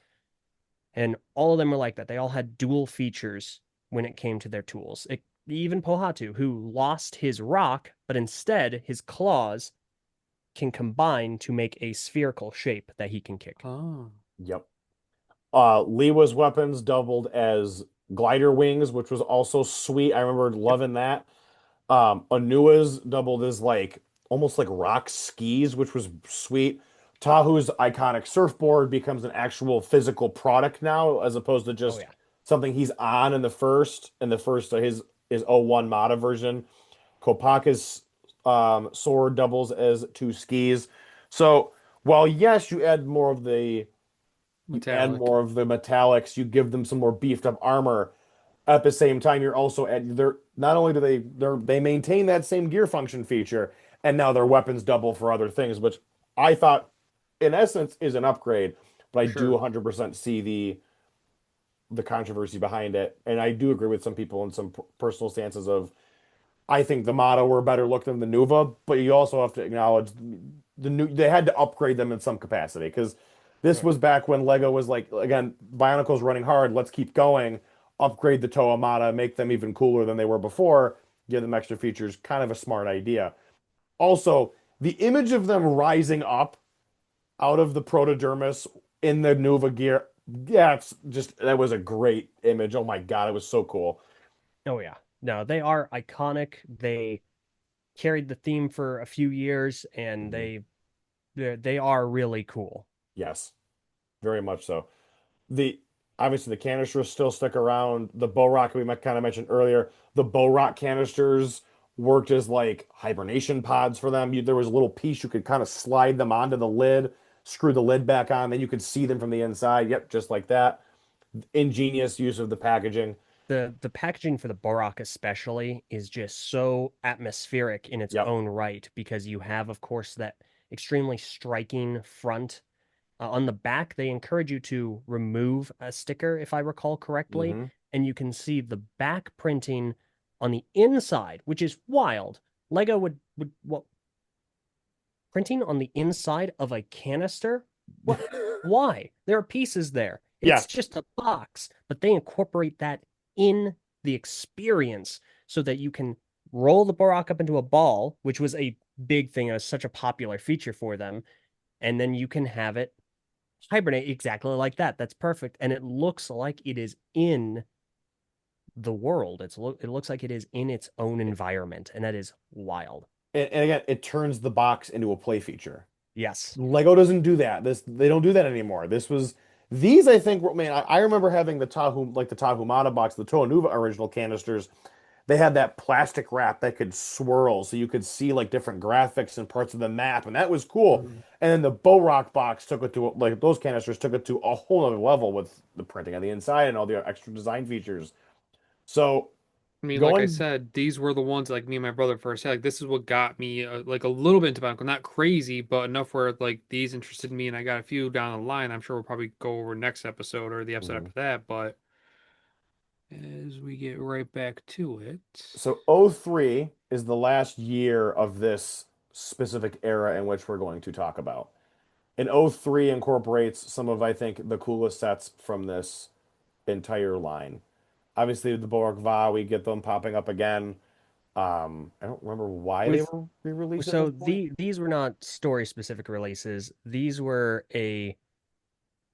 And all of them were like that. They all had dual features when it came to their tools. Even Pohatu, who lost his rock, but instead his claws can combine to make a spherical shape that he can kick. Oh. Yep. Liwa's weapons doubled as glider wings, which was also sweet. I remember Yep. loving that. Anua's doubled as like almost like rock skis, which was sweet. Tahu's iconic surfboard becomes an actual physical product now, as opposed to Oh just yeah. something he's on in the first his '01 Mata version. Kopaka's sword doubles as two skis. So while yes, you add Metallic. more of the metallics, you give them some more beefed up armor. At the same time, you're also at they're not only do they maintain that same gear function feature, and now their weapons double for other things, which I thought in essence is an upgrade, but I For do sure. 100% see the controversy behind it, and I do agree with some people in some personal stances of I think the Mata were better look than the Nuva, but you also have to acknowledge the new they had to upgrade them in some capacity because this Right. was back when Lego was like, again, Bionicle's running hard, let's keep going, upgrade the Toa Mata, make them even cooler than they were before, give them extra features, kind of a smart idea. Also, the image of them rising up out of the protodermis in the Nuva gear, yeah, it's just that was a great image. Oh my God, it was so cool. Oh yeah. No, they are iconic. They carried the theme for a few years, and Mhm. they are really cool. Yes, very much so. The obviously the canisters still stick around. The bow rock we kind of mentioned earlier. The bow rock canisters worked as like hibernation pods for them. There was a little piece you could kind of slide them onto the lid, screw the lid back on, then you could see them from the inside. Yep, just like that. Ingenious use of the packaging. The packaging for the Borak especially is just so atmospheric in its Yep. own right because you have, of course, that extremely striking front. On the back, they encourage you to remove a sticker, if I recall correctly, Hmm. and you can see the back printing on the inside, which is wild. Lego would what printing on the inside of a canister? What? Why? There are pieces there. Yeah. It's just a box, but they incorporate that in the experience so that you can roll the Borak up into a ball, which was a big thing. It was such a popular feature for them. And then you can have it hibernate exactly like that. That's perfect. And it looks like it is in the world. It looks like it is in its own environment, and that is wild. And again, it turns the box into a play feature. Yes. Lego doesn't do that. They don't do that anymore. These I think were man, I remember having the Tahu Mata box, the Toa Nuva original canisters. They had that plastic wrap that could swirl so you could see like different graphics and parts of the map, and that was cool. Mhm. And then the Bow Rock box took it to like those canisters took it to a whole other level with the printing on the inside and all the extra design features. So I mean, like I going said, these were the ones like me and my brother first had. Like this is what got me like a little bit into Bionicle, not crazy, but enough where like these interested me, and I got a few down the line. I'm sure we'll probably go over next episode or the episode Mhm. after that. But as we get right back to it, So '03 is the last year of this specific era in which we're going to talk about. And '03 incorporates some of, I think, the coolest sets from this entire line. Obviously, the Borg Va, we get them popping up again. I don't remember why they With were re-released at so this point. these were not story specific releases. These were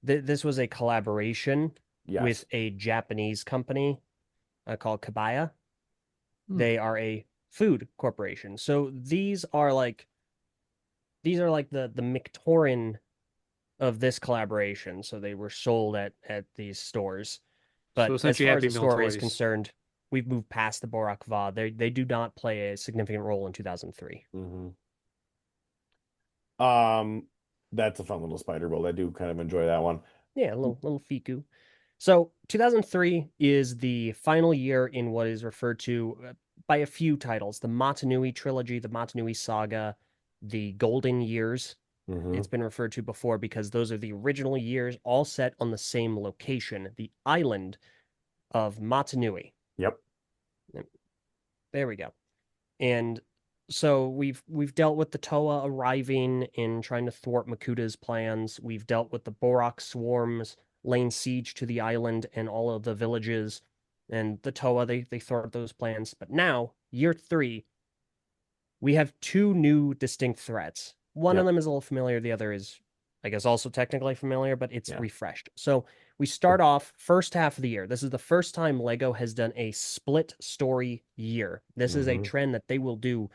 this was a collaboration with Yes. a Japanese company called Kabaya. hmm. They are a food corporation. So these are like the Mictorin of this collaboration. So they were sold at these stores. So But as essentially far as Happy the Meal story is toys. concerned, we've moved past the Borak Va. They do not play a significant role in 2003. Hmm. Um, that's a fun little spider build. I do kind of enjoy that one. Yeah, a little Fiku. So 2003 is the final year in what is referred to by a few titles: the Mata Nui trilogy, the Mata Nui Saga, the Golden Years. Hmm. It's been referred to before because those are the original years, all set on the same location, the island of Mata Nui. Yep. There we go. And so we've dealt with the Toa arriving and trying to thwart Makuta's plans. We've dealt with the Borak swarms laying siege to the island and all of the villages. And the Toa, they thwart those plans. But now, year three, we have two new distinct threats. One of Yep. them is a little familiar, the other is, I guess, also technically familiar, but it's Yeah. refreshed. So We start off first half of the year. This is the first time Lego has done a split story year. This is a Hmm. trend that they will do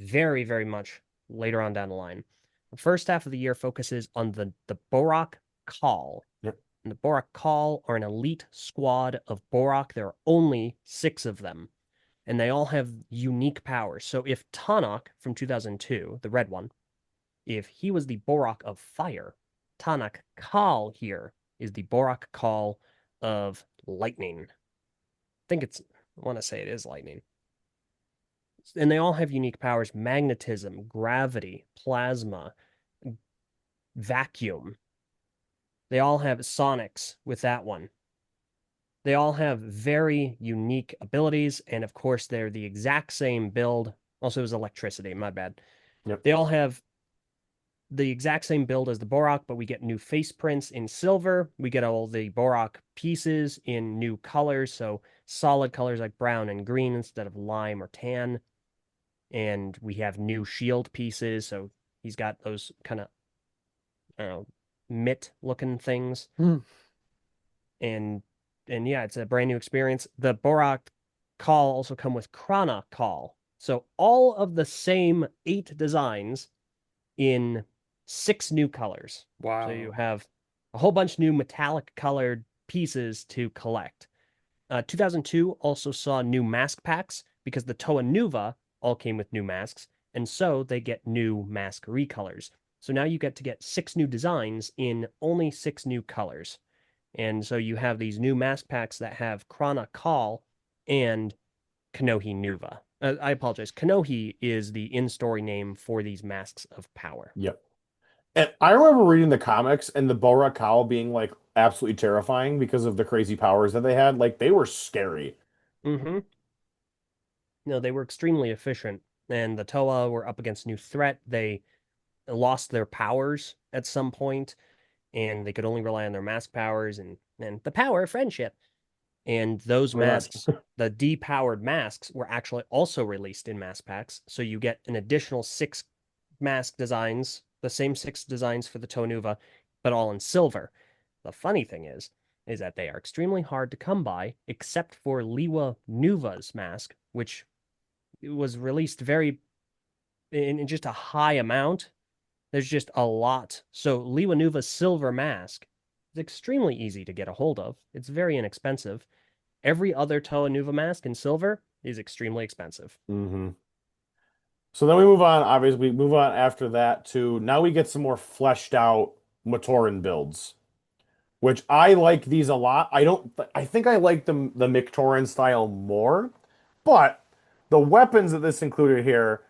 very, very much later on down the line. The first half of the year focuses on the Borak Call. Yep. And the Borak Call are an elite squad of Borak. There are only 6 of them, and they all have unique powers. So if Tanakh from 2002, the red one, if he was the Borak of fire, Tanakh Kal here is the Borak Call of lightning. I want to say it is lightning. And they all have unique powers: magnetism, gravity, plasma, vacuum. They all have sonics with that one. They all have very unique abilities, and of course, they're the exact same build. Also, it was electricity, my bad. Yep. They all have the exact same build as the Borak, but we get new face prints in silver. We get all the Borak pieces in new colors, so solid colors like brown and green instead of lime or tan. And we have new shield pieces, so he's got those kind of, I don't know, mitt looking things. Hmm. And yeah, it's a brand new experience. The Borak Call also come with Krana Call. So all of the same 8 designs in 6 new colors. Wow. So you have a whole bunch new metallic colored pieces to collect. 2002 also saw new mask packs because the Toa Nuva all came with new masks, and so they get new mask recolors. So now you get to get 6 new designs in only 6 new colors. And so you have these new mask packs that have Krana Call and Kanohi Nuva. I apologize. Kanohi is the in-story name for these masks of power. Yep. And I remember reading the comics and the Bora Cow being like absolutely terrifying because of the crazy powers that they had. Like they were scary. Mm-hmm. No, they were extremely efficient, and the Toa were up against new threat. They lost their powers at some point, and they could only rely on their mask powers and the power of friendship. And those Pretty much. masks, the depowered masks, were actually also released in mask packs. So you get an additional 6 mask designs, the same 6 designs for the Tonuva, but all in silver. The funny thing is that they are extremely hard to come by, except for Liwa Nuva's mask, which was released very in just a high amount. There's just a lot. So Liwa Nuva's silver mask is extremely easy to get a hold of. It's very inexpensive. Every other Toa Nuva mask in silver is extremely expensive. Hmm. So then we move on. Obviously, we move on after that to now we get some more fleshed out Matoran builds, which I like these a lot. I think I like the Mictoran style more, but the weapons that this included here,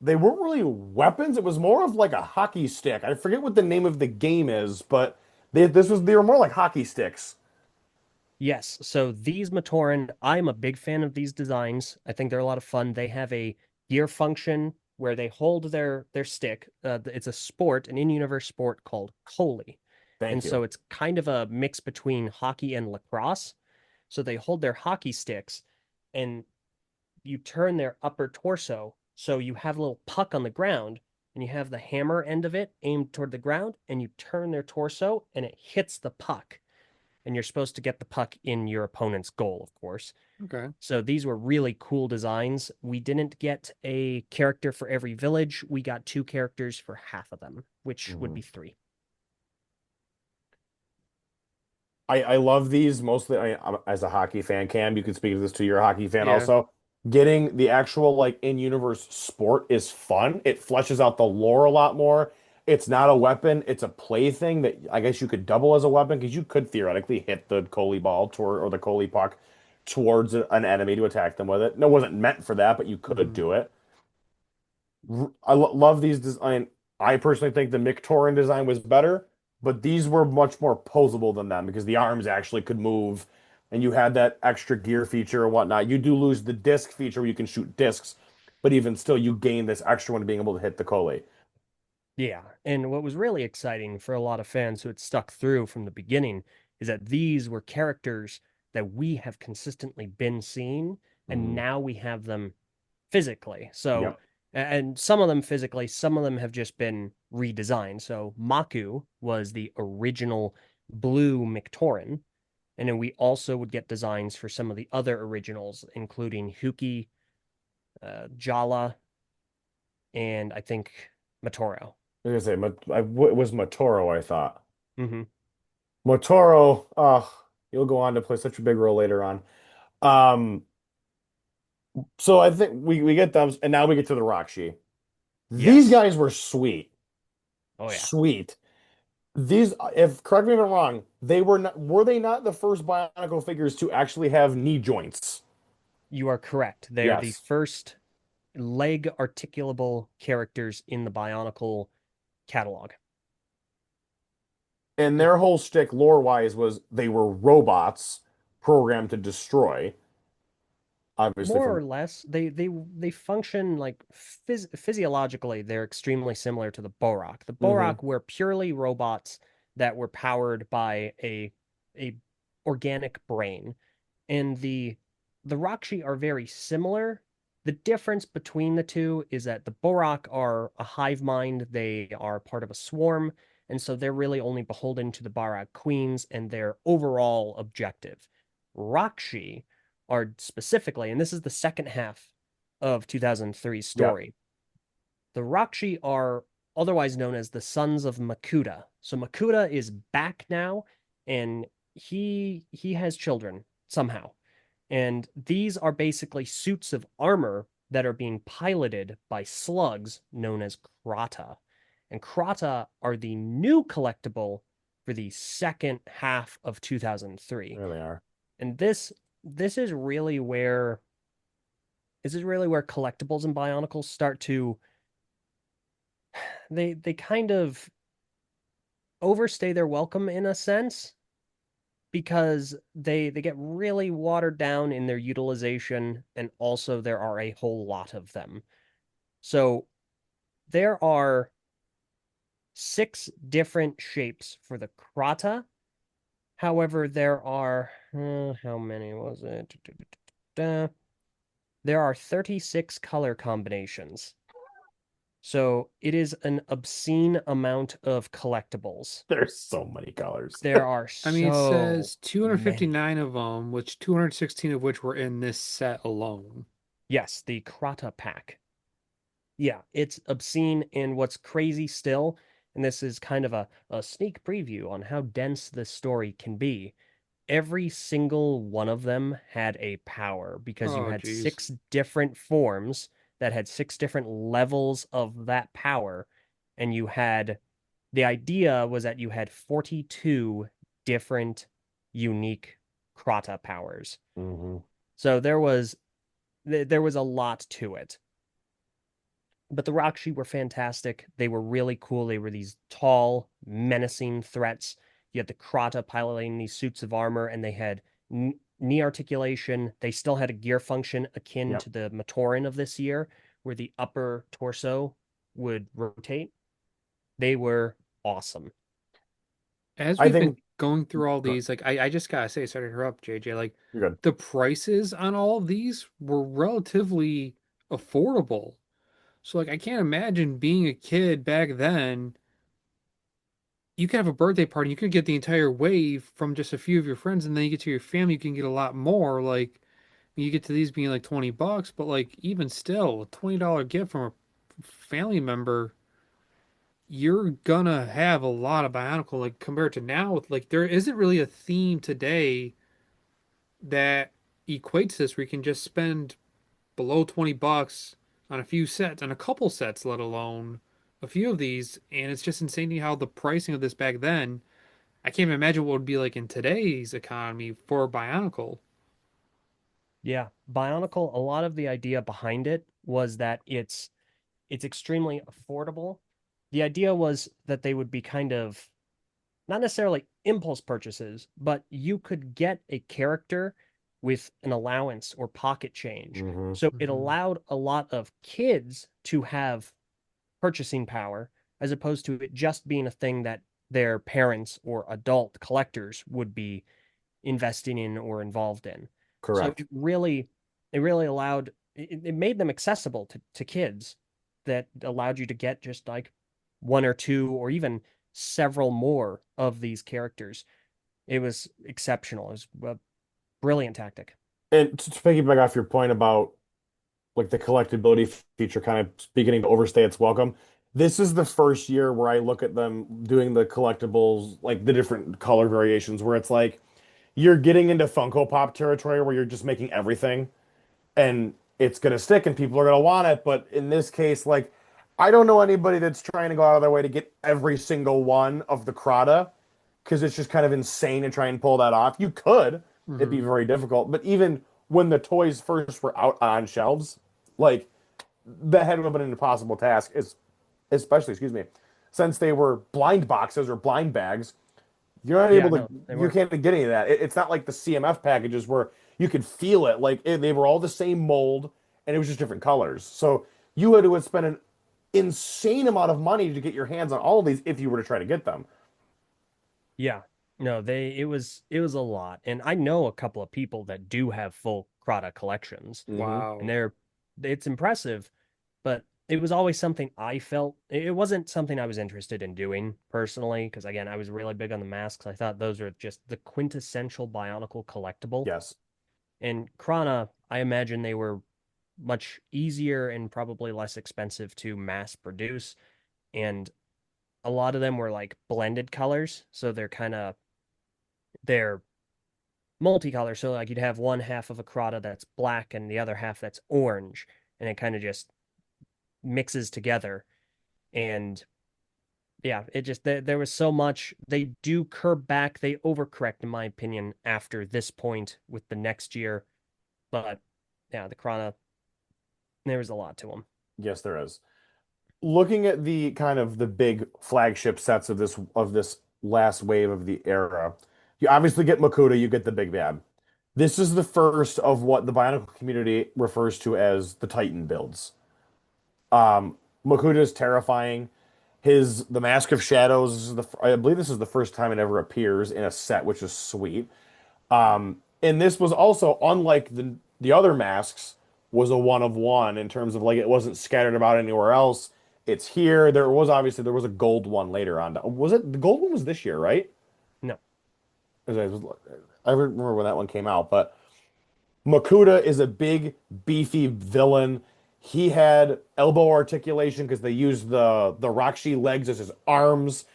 they weren't really weapons. It was more of like a hockey stick. I forget what the name of the game is, but they were more like hockey sticks. Yes, so these Matoran, I'm a big fan of these designs. I think they're a lot of fun. They have a gear function where they hold their stick. It's a sport, an in-universe sport called Coley. And Thank so you. it's kind of a mix between hockey and lacrosse. So they hold their hockey sticks and you turn their upper torso. So you have a little puck on the ground and you have the hammer end of it aimed toward the ground and you turn their torso and it hits the puck. And you're supposed to get the puck in your opponent's goal, of course. Okay. So these were really cool designs. We didn't get a character for every village. We got 2 characters for half of them, which would Mhm. be 3. I love these mostly. As a hockey fan, Cam, you can speak to this to you're a hockey fan Yeah. also. Getting the actual like in-universe sport is fun. It fleshes out the lore a lot more. It's not a weapon, it's a plaything that I guess you could double as a weapon because you could theoretically hit the Coley ball toward or the Coley puck towards an enemy to attack them with it. No, it wasn't meant for that, but you could Hmm. do it. I love these design. I personally think the Mictoran design was better, but these were much more posable than them because the arms actually could move, and you had that extra gear feature and whatnot. You do lose the disc feature where you can shoot discs, but even still, you gain this extra one being able to hit the Coley. Yeah, and what was really exciting for a lot of fans who had stuck through from the beginning is that these were characters that we have consistently been seeing, and Hmm. now we have them physically. So, Yep. and some of them physically, some of them have just been redesigned. So, Maku was the original blue Mictoran. And then we also would get designs for some of the other originals, including Huki, Jala, and I think Matoro. I was gonna say, it was Motoro, I thought. Hmm. Motoro, you'll go on to play such a big role later on. Um, so I think we get them, and now we get to the Rakshi. These Yes. guys were sweet, Oh yeah. sweet. These, if correct me if I'm wrong, were they not the first Bionicle figures to actually have knee joints? You are correct. They're the Yes. first leg articulable characters in the Bionicle catalog. And their whole shtick lore-wise was they were robots programmed to destroy, obviously More from. or less, they function like physiologically, they're extremely similar to the Borak. The Hmm. Borak were purely robots that were powered by a organic brain. And the Rakshi are very similar. The difference between the two is that the Borak are a hive mind, they are part of a swarm, and so they're really only beholden to the Barak queens and their overall objective. Rakshi are specifically, and this is the second half of 2003's Yeah. story. The Rakshi are otherwise known as the Sons of Makuta. So Makuta is back now, and he has children somehow. And these are basically suits of armor that are being piloted by slugs known as Krata. And Krata are the new collectible for the second half of 2003. There they are. And this is really where collectibles and Bionicles start to they kind of overstay their welcome in a sense because they get really watered down in their utilization, and also there are a whole lot of them. So there are 6 different shapes for the Krata. However, there are how many was it? There are 36 color combinations. So it is an obscene amount of collectibles. There's so many colors. There are I mean, it so says many. 259 of them, which 216 of which were in this set alone. Yes, the Krata pack. Yeah, it's obscene. And what's crazy still, and this is kind of a sneak preview on how dense this story can be, every single one of them had a power because you Oh, had geez. 6 different forms that had 6 different levels of that power. And the idea was that you had 42 different unique Krata powers. Hmm. So there was a lot to it. But the Rakshi were fantastic. They were really cool. They were these tall, menacing threats. You had the Krata piloting these suits of armor, and they had knee articulation. They still had a gear function akin Yep. to the Matoran of this year, where the upper torso would rotate. They were awesome. As I we've been think going through all go these, like I just gotta say, sorry to interrupt, JJ, like you're good. the prices on all of these were relatively affordable. So like I can't imagine being a kid back then. You could have a birthday party, you could get the entire wave from just a few of your friends, and then you get to your family, you can get a lot more. Like you get to these being like $20, but like even still, a $20 gift from a family member, you're gonna have a lot of Bionicle. Like compared to now, like there isn't really a theme today that equates this where you can just spend below $20 on a few sets, on a couple sets, let alone a few of these. And it's just insane to me how the pricing of this back then, I can't even imagine what it would be like in today's economy for Bionicle. Yeah, Bionicle, a lot of the idea behind it was that it's extremely affordable. The idea was that they would be kind of not necessarily impulse purchases, but you could get a character with an allowance or pocket change. Hmm. So it Mhm. allowed a lot of kids to have purchasing power as opposed to it just being a thing that their parents or adult collectors would be investing in or involved in. So Correct. it really allowed it made them accessible to kids that allowed you to get just like one or two or even several more of these characters. It was exceptional. It was a brilliant tactic. And to piggyback off your point about like the collectability feature kind of beginning to overstay its welcome, this is the first year where I look at them doing the collectibles, like the different color variations, where it's like you're getting into Funko Pop territory where you're just making everything and it's gonna stick and people are gonna want it. But in this case, like I don't know anybody that's trying to go out of their way to get every single one of the Crata because it's just kind of insane to try and pull that off. You could, it'd be Hmm. very difficult. But even when the toys first were out on shelves, like that had to have been an impossible task. Is especially, excuse me, since they were blind boxes or blind bags. You're not Yeah, able to. no, they You were. can't get any of that. It's not like the CMF packages where you could feel it. Like they were all the same mold, and it was just different colors. So you had to spend an insane amount of money to get your hands on all of these if you were to try to get them. Yeah. No, it was a lot. And I know a couple of people that do have full Crata collections, Hmm. and Wow. it's impressive, but it was always something I felt it wasn't something I was interested in doing personally, because again, I was really big on the masks. I thought those are just the quintessential Bionicle collectible. Yes. And Krana, I imagine they were much easier and probably less expensive to mass produce. And a lot of them were like blended colors. So they're multicolor. So like you'd have one half of a Crata that's black and the other half that's orange. And it kind of just mixes together. And yeah, it just there was so much. They do curb back, they overcorrect, in my opinion, after this point with the next year. But yeah, the Krana, there was a lot to them. Yes, there is. Looking at the kind of the big flagship sets of this last wave of the era, you obviously get Makuta, you get the big bad. This is the first of what the Bionicle community refers to as the Titan builds. Makuta is terrifying. The Mask of Shadows is I believe this is the first time it ever appears in a set, which is sweet. And this was also unlike the other masks, was a one of one in terms of like it wasn't scattered about anywhere else. It's here. There was a gold one later on. Was it the gold one was this year, right? No, As I remember when that one came out, but Makuta is a big, beefy villain. He had elbow articulation because they used the Rakshi legs as his arms.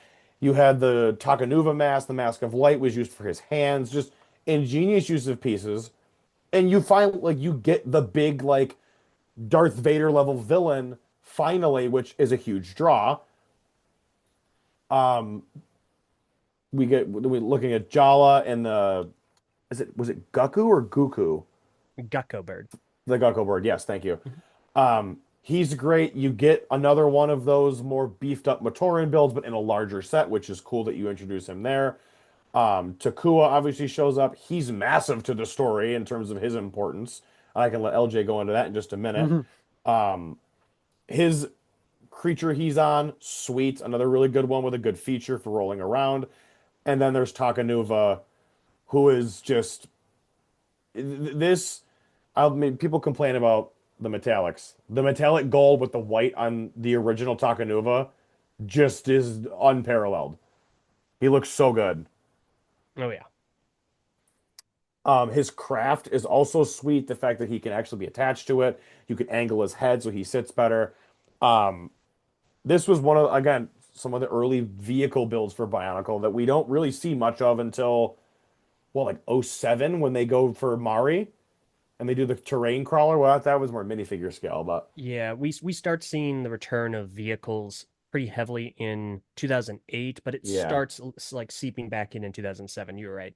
You had the Takanuva mask. The Mask of Light was used for his hands. Just ingenious use of pieces. And you find like you get the big like Darth Vader level villain finally, which is a huge draw. Um, we looking at Jala and the is it was it Gaku or Guku? Gecko Bird. The Gakko bird. Yes, thank you. Mhm. He's great. You get another one of those more beefed up Matoran builds, but in a larger set, which is cool that you introduce him there. Takua obviously shows up. He's massive to the story in terms of his importance. I can let LJ go into that in just a minute. Mhm. His creature he's on, sweet. Another really good one with a good feature for rolling around. And then there's Takanuva, who is just this. I mean, people complain about the metallics. The metallic gold with the white on the original Takanuva just is unparalleled. He looks so good. Oh yeah. His craft is also sweet. The fact that he can actually be attached to it. You can angle his head so he sits better. Um, this was one of, again, some of the early vehicle builds for Bionicle that we don't really see much of until, well, like '07 when they go for Mari and they do the terrain crawler. Well, that was more minifigure scale, but Yeah, we start seeing the return of vehicles pretty heavily in 2008, but it yeah. starts like seeping back in 2007. You're right.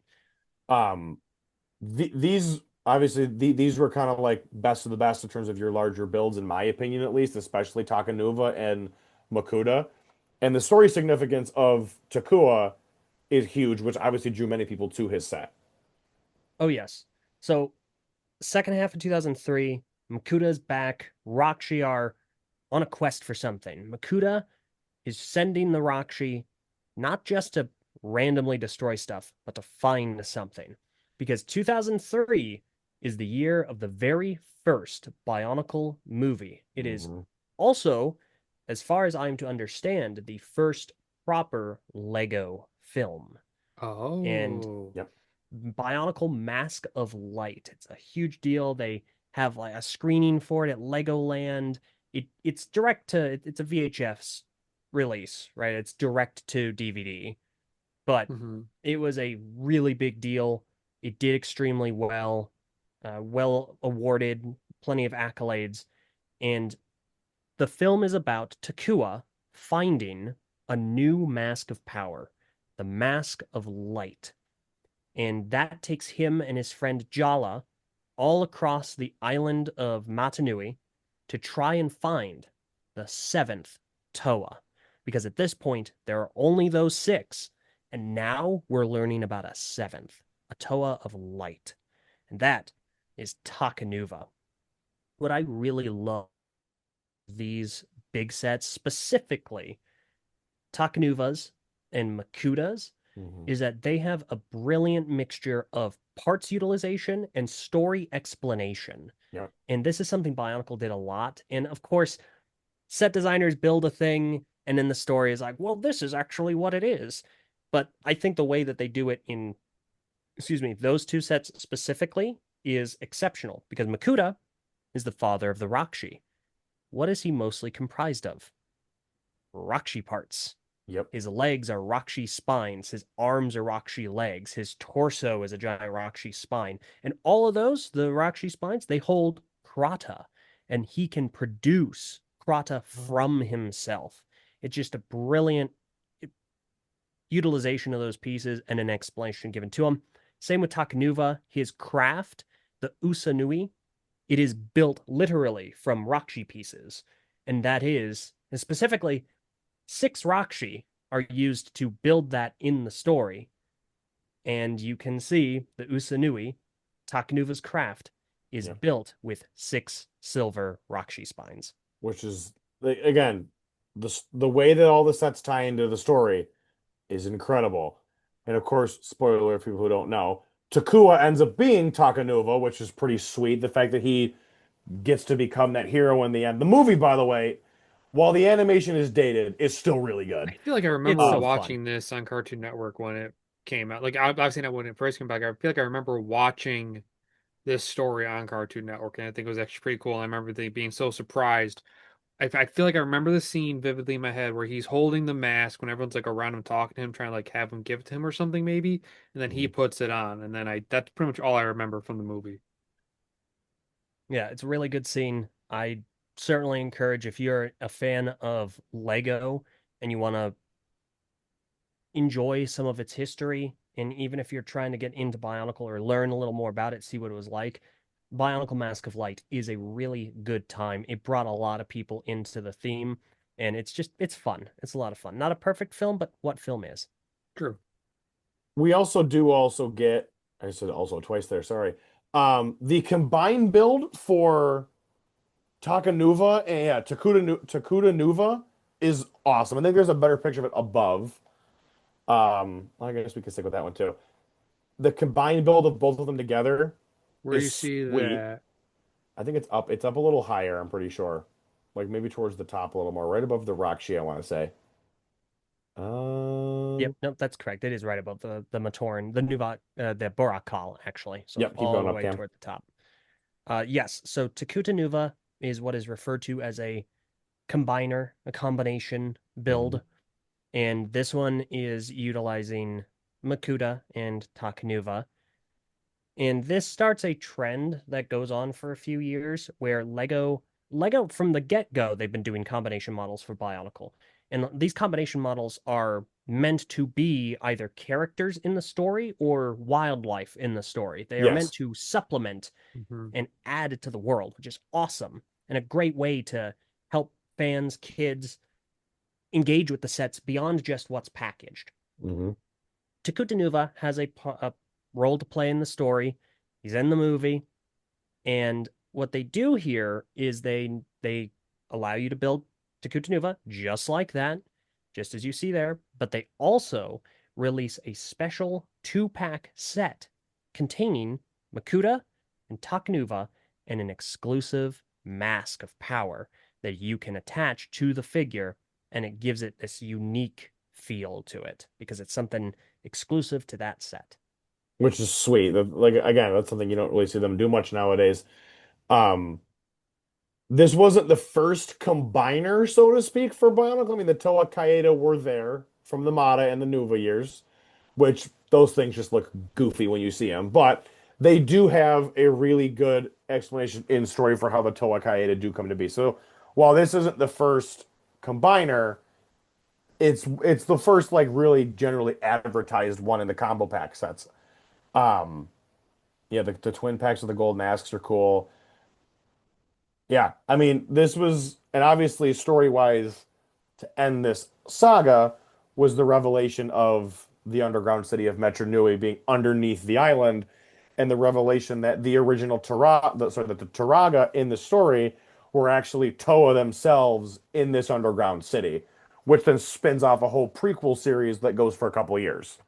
Um, these obviously these were kind of like best of the best in terms of your larger builds, in my opinion, at least, especially Takanuva and Makuta. And the story significance of Takua is huge, which obviously drew many people to his set. Oh yes. So second half of 2003, Makuta's back. Rakshi are on a quest for something. Makuta is sending the Rakshi not just to randomly destroy stuff, but to find something. Because 2003 is the year of the very first Bionicle movie. It is Mhm. also, as far as I'm to understand, the first proper Lego film. And Oh. Yep. Bionicle Mask of Light. It's a huge deal. They have like a screening for it at Legoland. It's direct to it's a VHS release, right? It's direct to DVD, but Hmm. it was a really big deal. It did extremely well, well awarded, plenty of accolades, and the film is about Takua finding a new mask of power, the Mask of Light, and that takes him and his friend Jala all across the island of Mata Nui to try and find the seventh Toa. Because at this point, there are only those six, and now we're learning about a seventh, a Toa of light. And that is Takanuva. What I really love these big sets, specifically Takanuvas and Makutas, Hmm. is that they have a brilliant mixture of parts utilization and story explanation. Yep. And this is something Bionicle did a lot. And of course, set designers build a thing, and then the story is like, well, this is actually what it is. But I think the way that they do it in, excuse me, those two sets specifically is exceptional because Makuta is the father of the Rakshi. What is he mostly comprised of? Rakshi parts. Yep. His legs are Rakshi spines. His arms are Rakshi legs. His torso is a giant Rakshi spine. And all of those, the Rakshi spines, they hold Krata. And he can produce Krata from himself. It's just a brilliant utilization of those pieces and an explanation given to him. Same with Takanuva. His craft, the Usanui, it is built literally from Rakshi pieces. And that is, and specifically, 6 Rakshi are used to build that in the story. And you can see the Usanui, Takanuva's craft, is Yep. built with 6 silver Rakshi spines. Which is again, the way that all the sets tie into the story is incredible. And of course, spoiler alert for people who don't know, Takua ends up being Takanuva, which is pretty sweet. The fact that he gets to become that hero in the end. The movie, by the way, while the animation is dated, is still really I good. feel like I It's remember so Um, fun. watching this on Cartoon Network when it came out. Like I've seen it when it first came back. I feel like I remember watching this story on Cartoon Network, and I think it was actually pretty cool. And I remember being so surprised. I feel like I remember the scene vividly in my head where he's holding the mask when everyone's like around him talking to him, trying to like have him give it to him or something maybe, and then he mhm. puts it on, and then I that's pretty much all I remember from the movie. Yeah, it's a really good scene. I certainly encourage if you're a fan of Lego and you want to enjoy some of its history, and even if you're trying to get into Bionicle or learn a little more about it, see what it was like, Bionicle Mask of Light is a really good time. It brought a lot of people into the theme, and it's fun. It's a lot of fun. Not a perfect film, but what film is? True. We also get, I said also twice there, sorry. The combined build for Takanuva and yeah, Takuta Nuva is awesome. I think there's a better picture of it above. I guess we can stick with that one too. The combined build of both of them together Where you is see sweet. that, I think it's up a little higher, I'm pretty sure. Like maybe towards the top a little more, right above the Rakshi, I want to say. Yep, Um, nope, that's correct. It is right above the Matoran, the Nuvat, the Borakal, actually. So yep, keep all going the up, way Cam. toward the top. Yes, so Takuta Nuva is what is referred to as a combiner, a combination Hmm. build. And this one is utilizing Makuta and Takanuva. And this starts a trend that goes on for a few years where Lego from the get-go, they've been doing combination models for Bionicle. And these combination models are meant to be either characters in the story or wildlife in the story. They are meant Yes. to supplement hmm and add to the world, which is awesome and a great way to help fans, kids engage with the sets beyond just what's packaged. Hmm. Takutanuva has a role to play in the story. He's in the movie, and what they do here is they allow you to build Takutanuva just like that, just as you see there. But they also release a special 2-pack set containing Makuta and Takanuva and an exclusive mask of power that you can attach to the figure, and it gives it this unique feel to it because it's something exclusive to that set. which is sweet. Like again, that's something you don't really see them do much nowadays. Um, this wasn't the first combiner, so to speak, for Bionicle. I mean, the Toa Kaeda were there from the Mata and the Nuva years, which those things just look goofy when you see them. But they do have a really good explanation in story for how the Toa Kaeda do come to be. So while this isn't the first combiner, it's the first like really generally advertised one in the combo pack sets. Um, yeah, the twin packs with the gold masks are cool. Yeah, I mean, this was, and obviously story-wise, to end this saga was the revelation of the underground city of Metro Nui being underneath the island, and the revelation that the original that the Turaga in the story were actually Toa themselves in this underground city, which then spins off a whole prequel series that goes for a couple of years.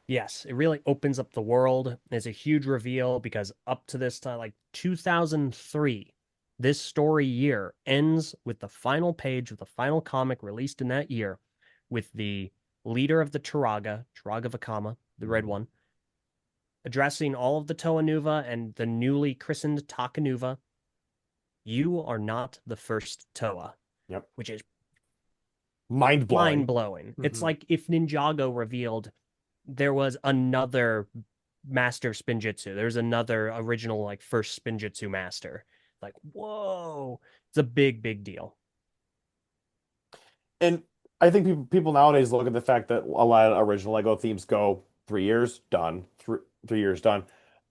Yes, it really opens up the world. It's a huge reveal because up to this time, like 2003, this story year ends with the final page of the final comic released in that year with the leader of the Turaga, Turaga Vakama, the red one, addressing all of the Toa Nuva and the newly christened Takanuva. You are not the first Toa, Yep. which is Mind mind blowing. blowing. It's Mhm. like if Ninjago revealed there was another master spinjitzu. There's another original like first spinjitzu master. Like, whoa. It's a big, big deal. And I think people nowadays look at the fact that a lot of original Lego themes go 3 years, done. 3 years, done.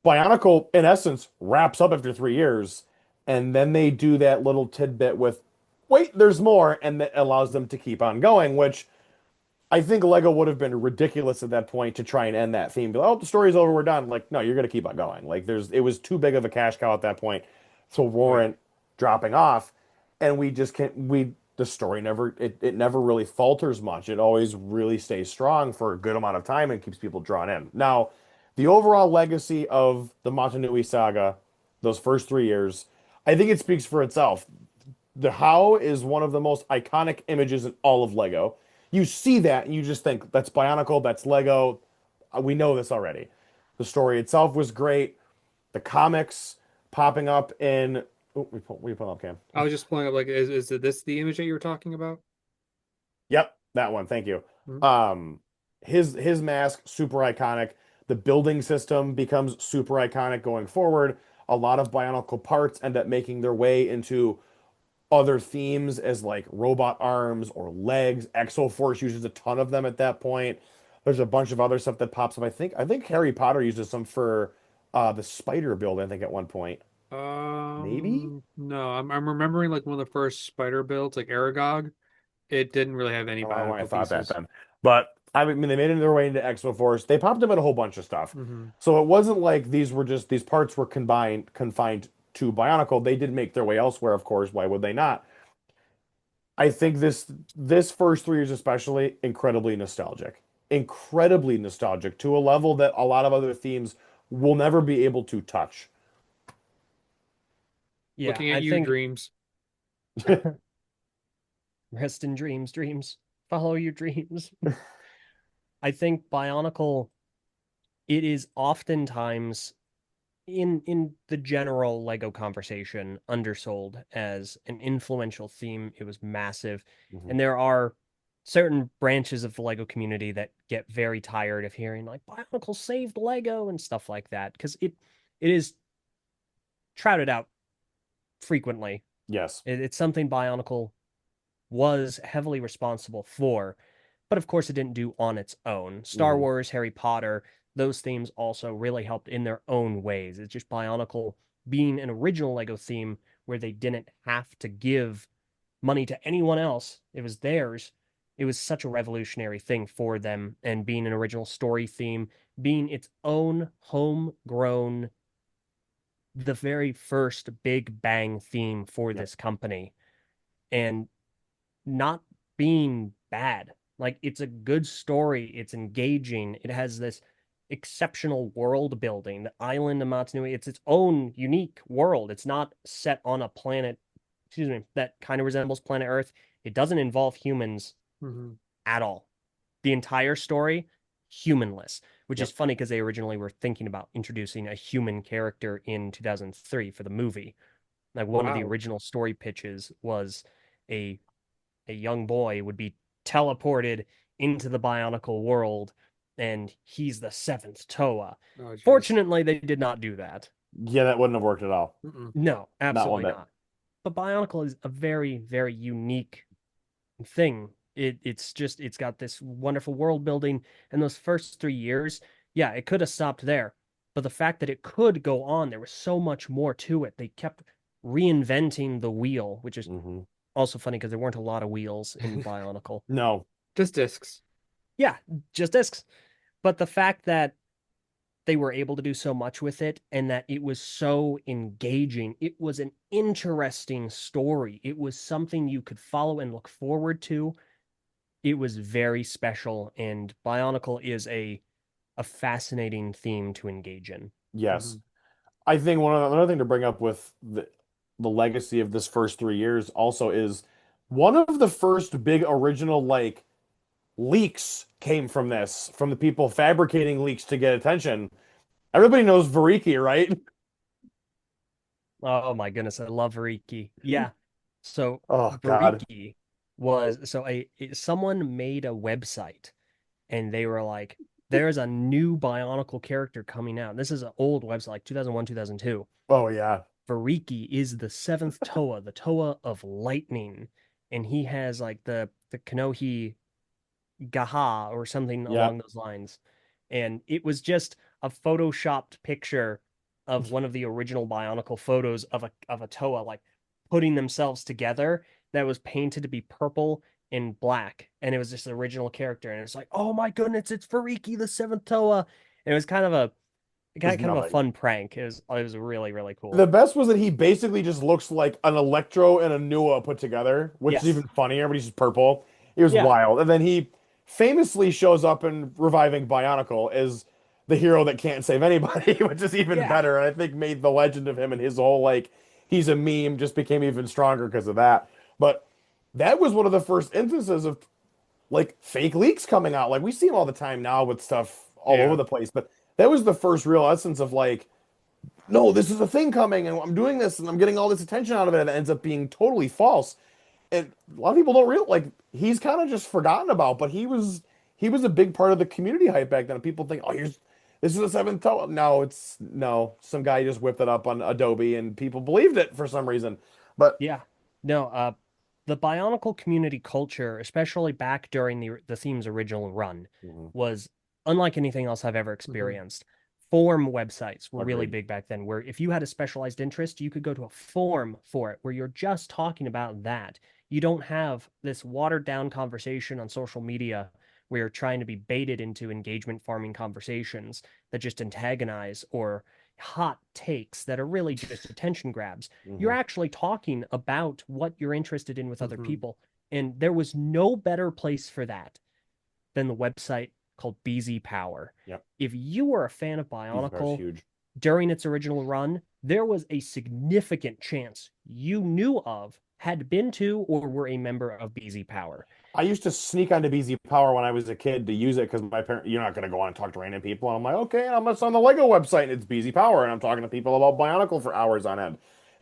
Bionicle, in essence, wraps up after 3 years, and then they do that little tidbit with, wait, there's more, and that allows them to keep on going, which I think Lego would have been ridiculous at that point to try and end that theme. Be like, oh, the story's over, we're done. Like, no, you're gonna keep on going. Like, it was too big of a cash cow at that point to Right. warrant dropping off. And we just can't. The story it never really falters much. It always really stays strong for a good amount of time and keeps people drawn in. Now, the overall legacy of the Mata Nui Saga, those first 3 years, I think it speaks for itself. The how is one of the most iconic images in all of Lego. You see that and you just think that's Bionicle, that's Lego. We know this already. The story itself was great. The comics popping up in. Oh, we put up Cam. I was just pulling up like is this the image that you were talking about? Yep, that one. Thank you. Mhm. Um, his mask super iconic. The building system becomes super iconic going forward. A lot of Bionicle parts end up making their way into other themes as like robot arms or legs. Exo Force uses a ton of them at that point. There's a bunch of other stuff that pops up. I think Harry Potter uses some for the spider build, I think at one point. Maybe? No, I'm remembering like one of the first spider builds, like Aragog. It didn't really have any I don't know why I Bionicle thought that pieces. then. But I mean they made it their way into Exo Force. They popped them in a whole bunch of stuff. Hmm. So it wasn't like these parts were confined to Bionicle. They did make their way elsewhere, of course. Why would they not? I think this first 3 years especially incredibly nostalgic. Incredibly nostalgic to a level that a lot of other themes will never be able to touch. Yeah, Looking at I you, think dreams. rest in dreams, dreams. Follow your dreams. I think Bionicle, it is oftentimes in the general Lego conversation undersold as an influential theme. It was massive. Mhm. And there are certain branches of the Lego community that get very tired of hearing like Bionicle saved Lego and stuff like that because it is trotted out frequently. Yes. It's something Bionicle was heavily responsible for, but of course it didn't do on its own. Star Hmm. Wars, Harry Potter, those themes also really helped in their own ways. It's just Bionicle being an original Lego theme where they didn't have to give money to anyone else. It was theirs. It was such a revolutionary thing for them, and being an original story theme, being its own homegrown, the very first big bang theme for Yep. this company, and not being bad. Like it's a good story, it's engaging, it has this exceptional world building. The island of Mata Nui, it's its own unique world. It's not set on a planet, that kind of resembles planet Earth. It doesn't involve humans Hmm. at all. the entire story humanless, which is Yep. funny because they originally were thinking about introducing a human character in 2003 for the movie. Like one of the Wow. original story pitches was a a young boy would be teleported into the Bionicle world, and he's the seventh Toa. Oh, jeez. Fortunately, they did not do that. Yeah, that wouldn't have worked at all. Mm-mm. No, Not one absolutely bit. not. But Bionicle is a very, very unique thing. It's got this wonderful world building, and those first 3 years, yeah, it could have stopped there. But the fact that it could go on, there was so much more to it. They kept reinventing the wheel, which is Hmm. also funny because there weren't a lot of wheels in Bionicle. No. Just discs. Yeah, just discs. But the fact that they were able to do so much with it and that it was so engaging, it was an interesting story. It was something you could follow and look forward to. It was very special, and Bionicle is a fascinating theme to engage in. Yes. Hmm. I think another thing to bring up with the legacy of this first 3 years also is one of the first big original like leaks came from this, from the people fabricating leaks to get attention. Everybody knows Variki, right? Oh my goodness, I love Riki. Yeah. So Oh God. Riki was so someone made a website and they were like, there's a new Bionicle character coming out. This is an old website, like 2001, 2002. Oh yeah. Variki is the seventh Toa, the Toa of Lightning, and he has like the Kanohi Gaha or something Yep. along those lines. And it was just a photoshopped picture of one of the original Bionicle photos of a Toa like putting themselves together that was painted to be purple and black. And it was just the original character. And it was like, oh my goodness, it's Fariki, the seventh Toa. And it was kind of a It was kind of a nothing. fun prank. It was really, really The cool. best was that he basically just looks like an Electro and a Nua put together, which is even Yes. funnier, but he's just purple. It was Yeah. wild. And then he famously shows up in Reviving Bionicle as the hero that can't save anybody, which is even Yeah. better. And I think made the legend of him and his whole like he's a meme just became even stronger because of that. But that was one of the first instances of like fake leaks coming out. Like we see them all the time now with stuff all over Yeah. the place, but that was the first real essence of like no, this is a thing coming, and I'm doing this, and I'm getting all this attention out of it, and it ends up being totally false. And a lot of people don't realize, like, he's kind of just forgotten about, but he was a big part of the community hype back then. People think, oh, here's this is the seventh toe. No, it's no, some guy just whipped it up on Adobe, and people believed it for some reason. But Yeah. No, the Bionicle community culture, especially back during the theme's original run, mhm, was unlike anything else I've ever Hmm. experienced. Forum websites were really agreed. big back then, where if you had a specialized interest, you could go to a forum for it, where you're just talking about that. You don't have this watered down conversation on social media where you're trying to be baited into engagement farming conversations that just antagonize or hot takes that are really just attention grabs. You're Hmm. actually talking about what you're interested in with other Hmm. people. And there was no better place for that than the website called BZ Power. Yep, If you were a fan of Easy Power's Bionicle huge. during its original run, there was a significant chance you knew of, had been to, or were a member of BZ Power. I used to sneak onto BZ Power when I was a kid to use it because my parent, you're not going to go on and talk to random people. And I'm like, okay, I'm just on the Lego website and it's BZ Power. And I'm talking to people about Bionicle for hours on end.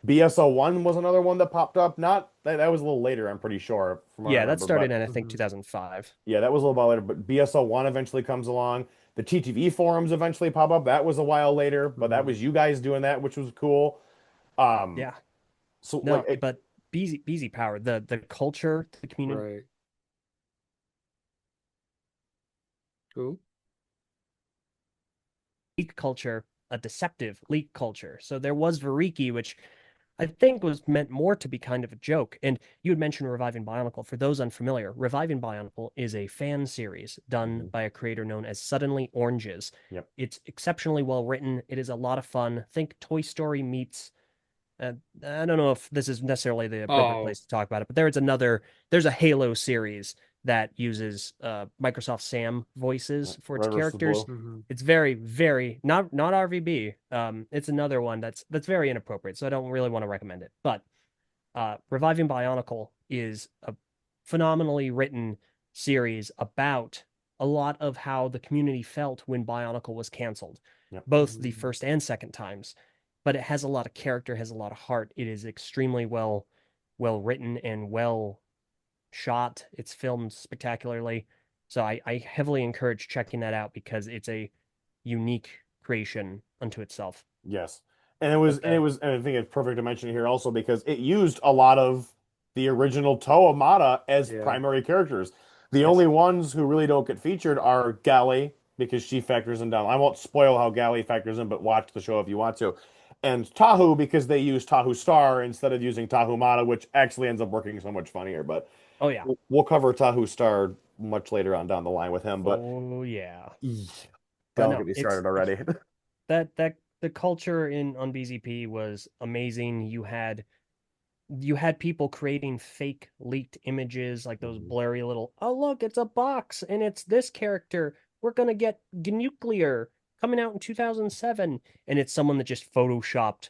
BSO1 was another one that popped up. Not that was a little later, I'm pretty sure, from what I Yeah, that remember. started But in, I think, Hmm. 2005. yeah, that was a little while later. But BSO1 eventually comes along. The TTV forums eventually pop up. That was a while later, but that Hmm. was you guys doing that, which was cool. Um, Yeah. so like, No, but BZ Power, the culture, the community Right. Cool. leak culture, a deceptive leak culture. So there was Variki, which I think was meant more to be kind of a joke. And you had mentioned Reviving Bionicle. For those unfamiliar, Reviving Bionicle is a fan series done mhm, by a creator known as Suddenly Oranges. yep. It's exceptionally well written. It is a lot of fun. Think Toy Story meets uh, I don't know if this is necessarily the appropriate Oh, place to talk about it, but there's a Halo series that uses Microsoft Sam voices for its Red versus characters. Blue. hmm. It's very, very not RVB. It's another one that's very inappropriate, so I don't really want to recommend it. But Reviving Bionicle is a phenomenally written series about a lot of how the community felt when Bionicle was canceled, Yep. both the Mhm. first and second times. But it has a lot of character, has a lot of heart. It is extremely well written and well shot. It's filmed spectacularly. So I heavily encourage checking that out because it's a unique creation unto itself. Yes. And I think it's perfect to mention here also because it used a lot of the original Toa Mata as Yeah. primary characters. The Yes. only ones who really don't get featured are Gali because she factors in down. I won't spoil how Gali factors in, but watch the show if you want to. And Tahu because they use Tahu Star instead of using Tahu Mata, which actually ends up working so much funnier. But Oh yeah. we'll cover Tahu Star much later on down the line with him. But Oh yeah. But don't get no, me started already. that the culture in on BZP was amazing. You had people creating fake leaked images like those Mhm. blurry little, oh look, it's a box and it's this character. We're gonna get nuclear coming out in 2007, and it's someone that just photoshopped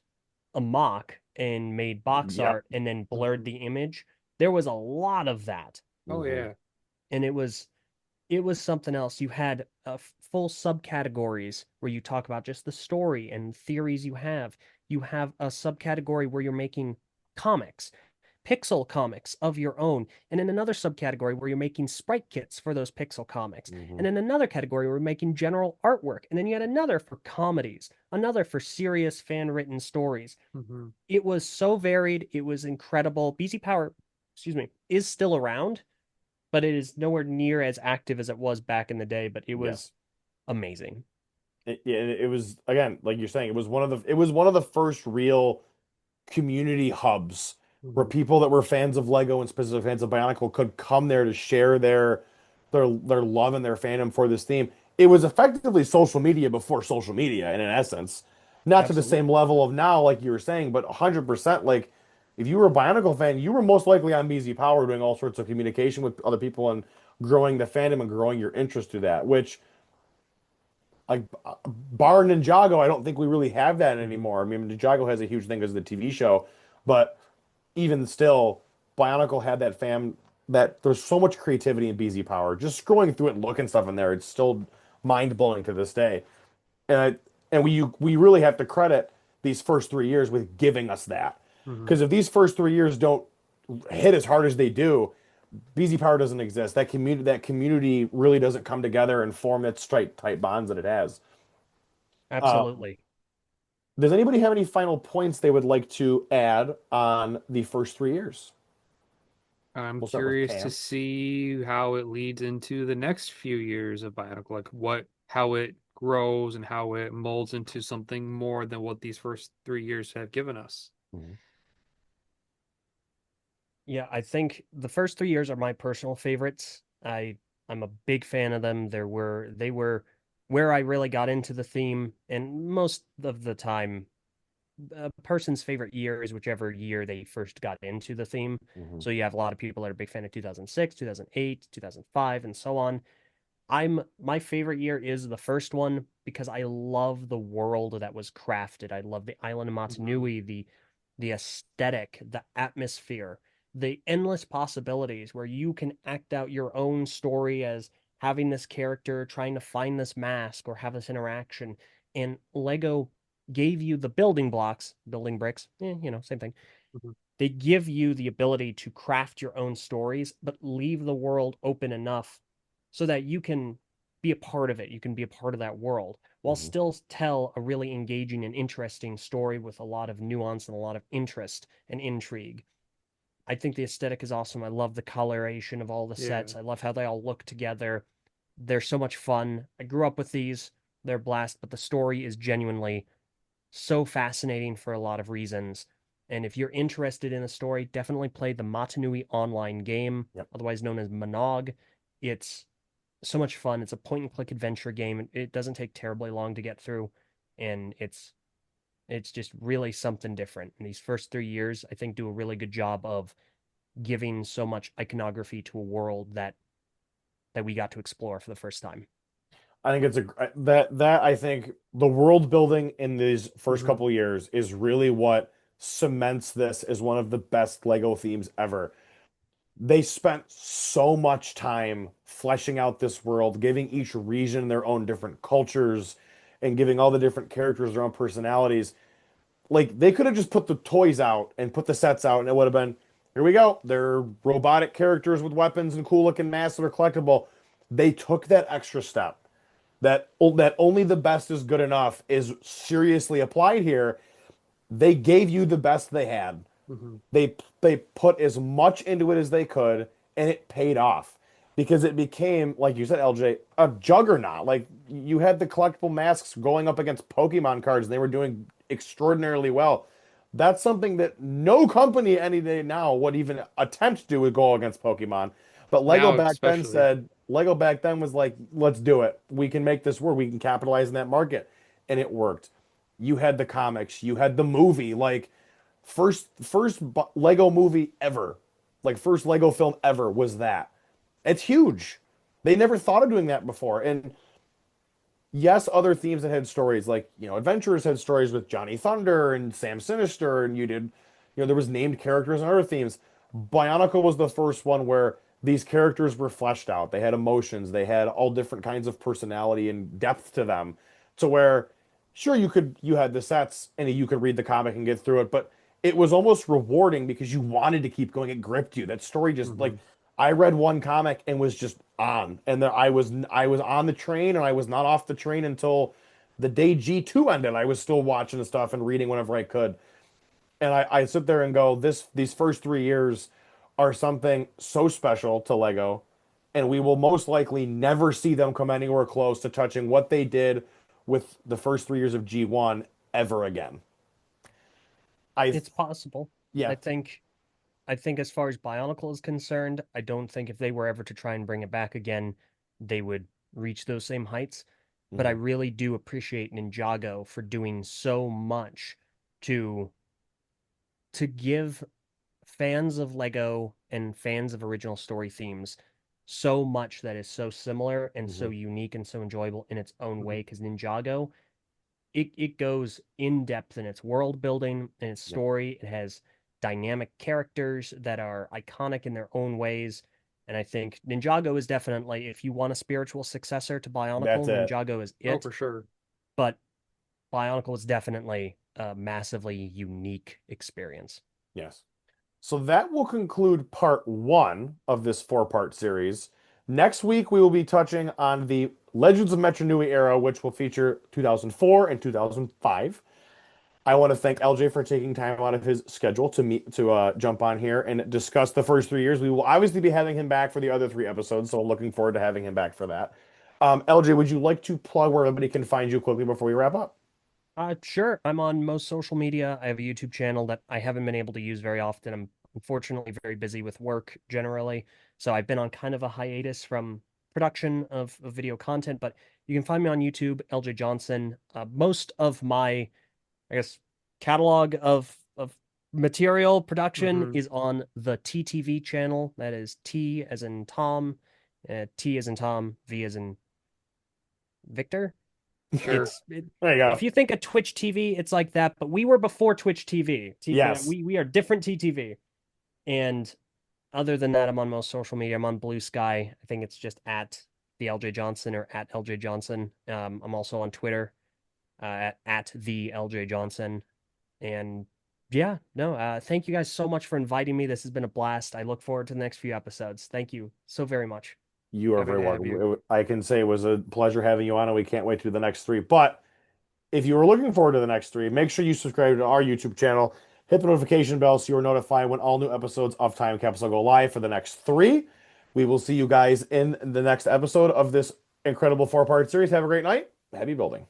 a mock and made box Yep. art and then blurred Mhm. the image. There was a lot of that, Oh Mhm. yeah. and it was something else. You had full subcategories where you talk about just the story and theories you have. You have a subcategory where you're making comics, pixel comics of your own, and then another subcategory where you're making sprite kits for those pixel comics, and Mhm. then another category where you're making general artwork, and then you had another for comedies, another for serious fan written stories. Mhm. It was so varied. It was incredible. BZ Power, excuse me, is still around, but it is nowhere near as active as it was back in the day. But it was Yes. amazing. It was again, like you're saying, it was one of the first real community hubs where Mhm. people that were fans of Lego and specifically fans of Bionicle could come there to share their love and their fandom for this theme. It was effectively social media before social media, in essence. Not to the same Absolutely. level of now, like you were saying, but 100% like if you were a Bionicle fan, you were most likely on BZ Power doing all sorts of communication with other people and growing the fandom and growing your interest through that, which like bar Ninjago, I don't think we really have that Mhm. anymore. I mean, Ninjago has a huge thing because of the TV show, but even still, Bionicle had that fam that there's so much creativity in BZ Power. Just scrolling through it and looking stuff in there, it's still mind blowing to this day. And we really have to credit these first 3 years with giving us that. Mhm. Because if these first 3 years don't hit as hard as they do, BZ Power doesn't exist. That community really doesn't come together and form its tight bonds that it has. Uh, Absolutely. does anybody have any final points they would like to add on the first 3 years? I'm We'll start with curious to Cam. see how it leads into the next few years of Bionicle, like how it grows and how it molds into something more than what these first 3 years have given us. Mhm. Yeah, I think the first 3 years are my personal favorites. I'm a big fan of them. They were where I really got into the theme, and most of the time, a person's favorite year is whichever year they first got into the theme. Mhm. So you have a lot of people that are big fan of 2006, 2008, 2005, and so on. My favorite year is the first one because I love the world that was crafted. I love the island of Mata Mhm. Nui, the aesthetic, the atmosphere, the endless possibilities where you can act out your own story as having this character trying to find this mask or have this interaction. And Lego gave you the building blocks, building bricks, same thing. Mhm. They give you the ability to craft your own stories, but leave the world open enough so that you can be a part of it. You can be a part of that world while Mhm. still tell a really engaging and interesting story with a lot of nuance and a lot of interest and intrigue. I think the aesthetic is awesome. I love the coloration of all the Yeah. sets. I love how they all look together. They're so much fun. I grew up with these. They're a blast, but the story is genuinely so fascinating for a lot of reasons. And if you're interested in a story, definitely play the Mata Nui online game, Yep. otherwise known as Monog. It's so much fun. It's a point and click adventure game. It doesn't take terribly long to get through, and it's just really something different. And these first 3 years, I think, do a really good job of giving so much iconography to a world that we got to explore for the first time. I think it's that I think the world building in these first Mhm. couple years is really what cements this as one of the best Lego themes ever. They spent so much time fleshing out this world, giving each region their own different cultures and giving all the different characters their own personalities. Like they could have just put the toys out and put the sets out and it would have been, here we go. They're robotic characters with weapons and cool looking masks that are collectible. They took that extra step. That only the best is good enough is seriously applied here. They gave you the best they had. Hmm. They put as much into it as they could, and it paid off because it became, like you said, LJ, a juggernaut. Like you had the collectible masks going up against Pokemon cards, and they were doing extraordinarily well. That's something that no company any day now would even attempt to do with go against Pokemon. But Now, especially. Lego back then was like, let's do it. We can make this work. We can capitalize in that market. And it worked. You had the comics, you had the movie, like Lego movie ever. Like first Lego film ever was that. It's huge. They never thought of doing that before. And yes, other themes that had stories like, Adventurers had stories with Johnny Thunder and Sam Sinister, and there was named characters and other themes. Bionicle was the first one where these characters were fleshed out. They had emotions, they had all different kinds of personality and depth to them, to where, sure, you had the sets and you could read the comic and get through it, but it was almost rewarding because you wanted to keep going. It gripped you. That story just like Hmm. I read one comic and was just on, and there I was on the train and I was not off the train until the day G2 ended. I was still watching the stuff and reading whenever I could. And I sit there and go, these first 3 years are something so special to Lego, and we will most likely never see them come anywhere close to touching what they did with the first 3 years of G1 ever again. I It's possible. Yeah. I think I think as far as Bionicle is concerned, I don't think if they were ever to try and bring it back again, they would reach those same heights. But I Mhm. really do appreciate Ninjago for doing so much to give fans of Lego and fans of original story themes so much that is so similar and so Mhm. unique and so enjoyable in its own Hmm. way. Because Ninjago, it goes in depth in its world building and its Yep. story. It has dynamic characters that are iconic in their own ways. And I think Ninjago is definitely, if you want a spiritual successor to That's Bionicle, it. Ninjago is Oh, it. for sure. But Bionicle is definitely a massively unique experience. Yes. So that will conclude part one of this four-part series. Next week, we will be touching on the Legends of Metro Nui era, which will feature 2004 and 2005. I want to thank LJ for taking time out of his schedule to jump on here and discuss the first 3 years. We will obviously be having him back for the other three episodes, so looking forward to having him back for that. LJ, would you like to plug where everybody can find you quickly before we wrap up? Sure. I'm on most social media. I have a YouTube channel that I haven't been able to use very often. I'm unfortunately very busy with work generally. So I've been on kind of a hiatus from production of video content, but you can find me on YouTube, Eljay Johnsen. Most of my, I guess, catalog of material production Hmm. is on the TTV channel. That is T as in Tom, T as in Tom, V as in Victor. Sure. There you If go. you think of Twitch TV, it's like that, but we were before Twitch TV. Yes. We are different TTV. And other than that, I'm on most social media. I'm on Blue Sky. I think it's just at the LJ Johnson or at LJ Johnson. I'm also on Twitter at the LJ Johnson. And yeah, no, thank you guys so much for inviting me. This has been a blast. I look forward to the next few episodes. Thank you so very much. You are Happy very to have welcome. you. I can say it was a pleasure having you on, and we can't wait to do the next three. But if you are looking forward to the next three, make sure you subscribe to our YouTube channel, hit the notification bell so you are notified when all new episodes of Time Capsule go live for the next three. We will see you guys in the next episode of this incredible four-part series. Have a great night. Happy building.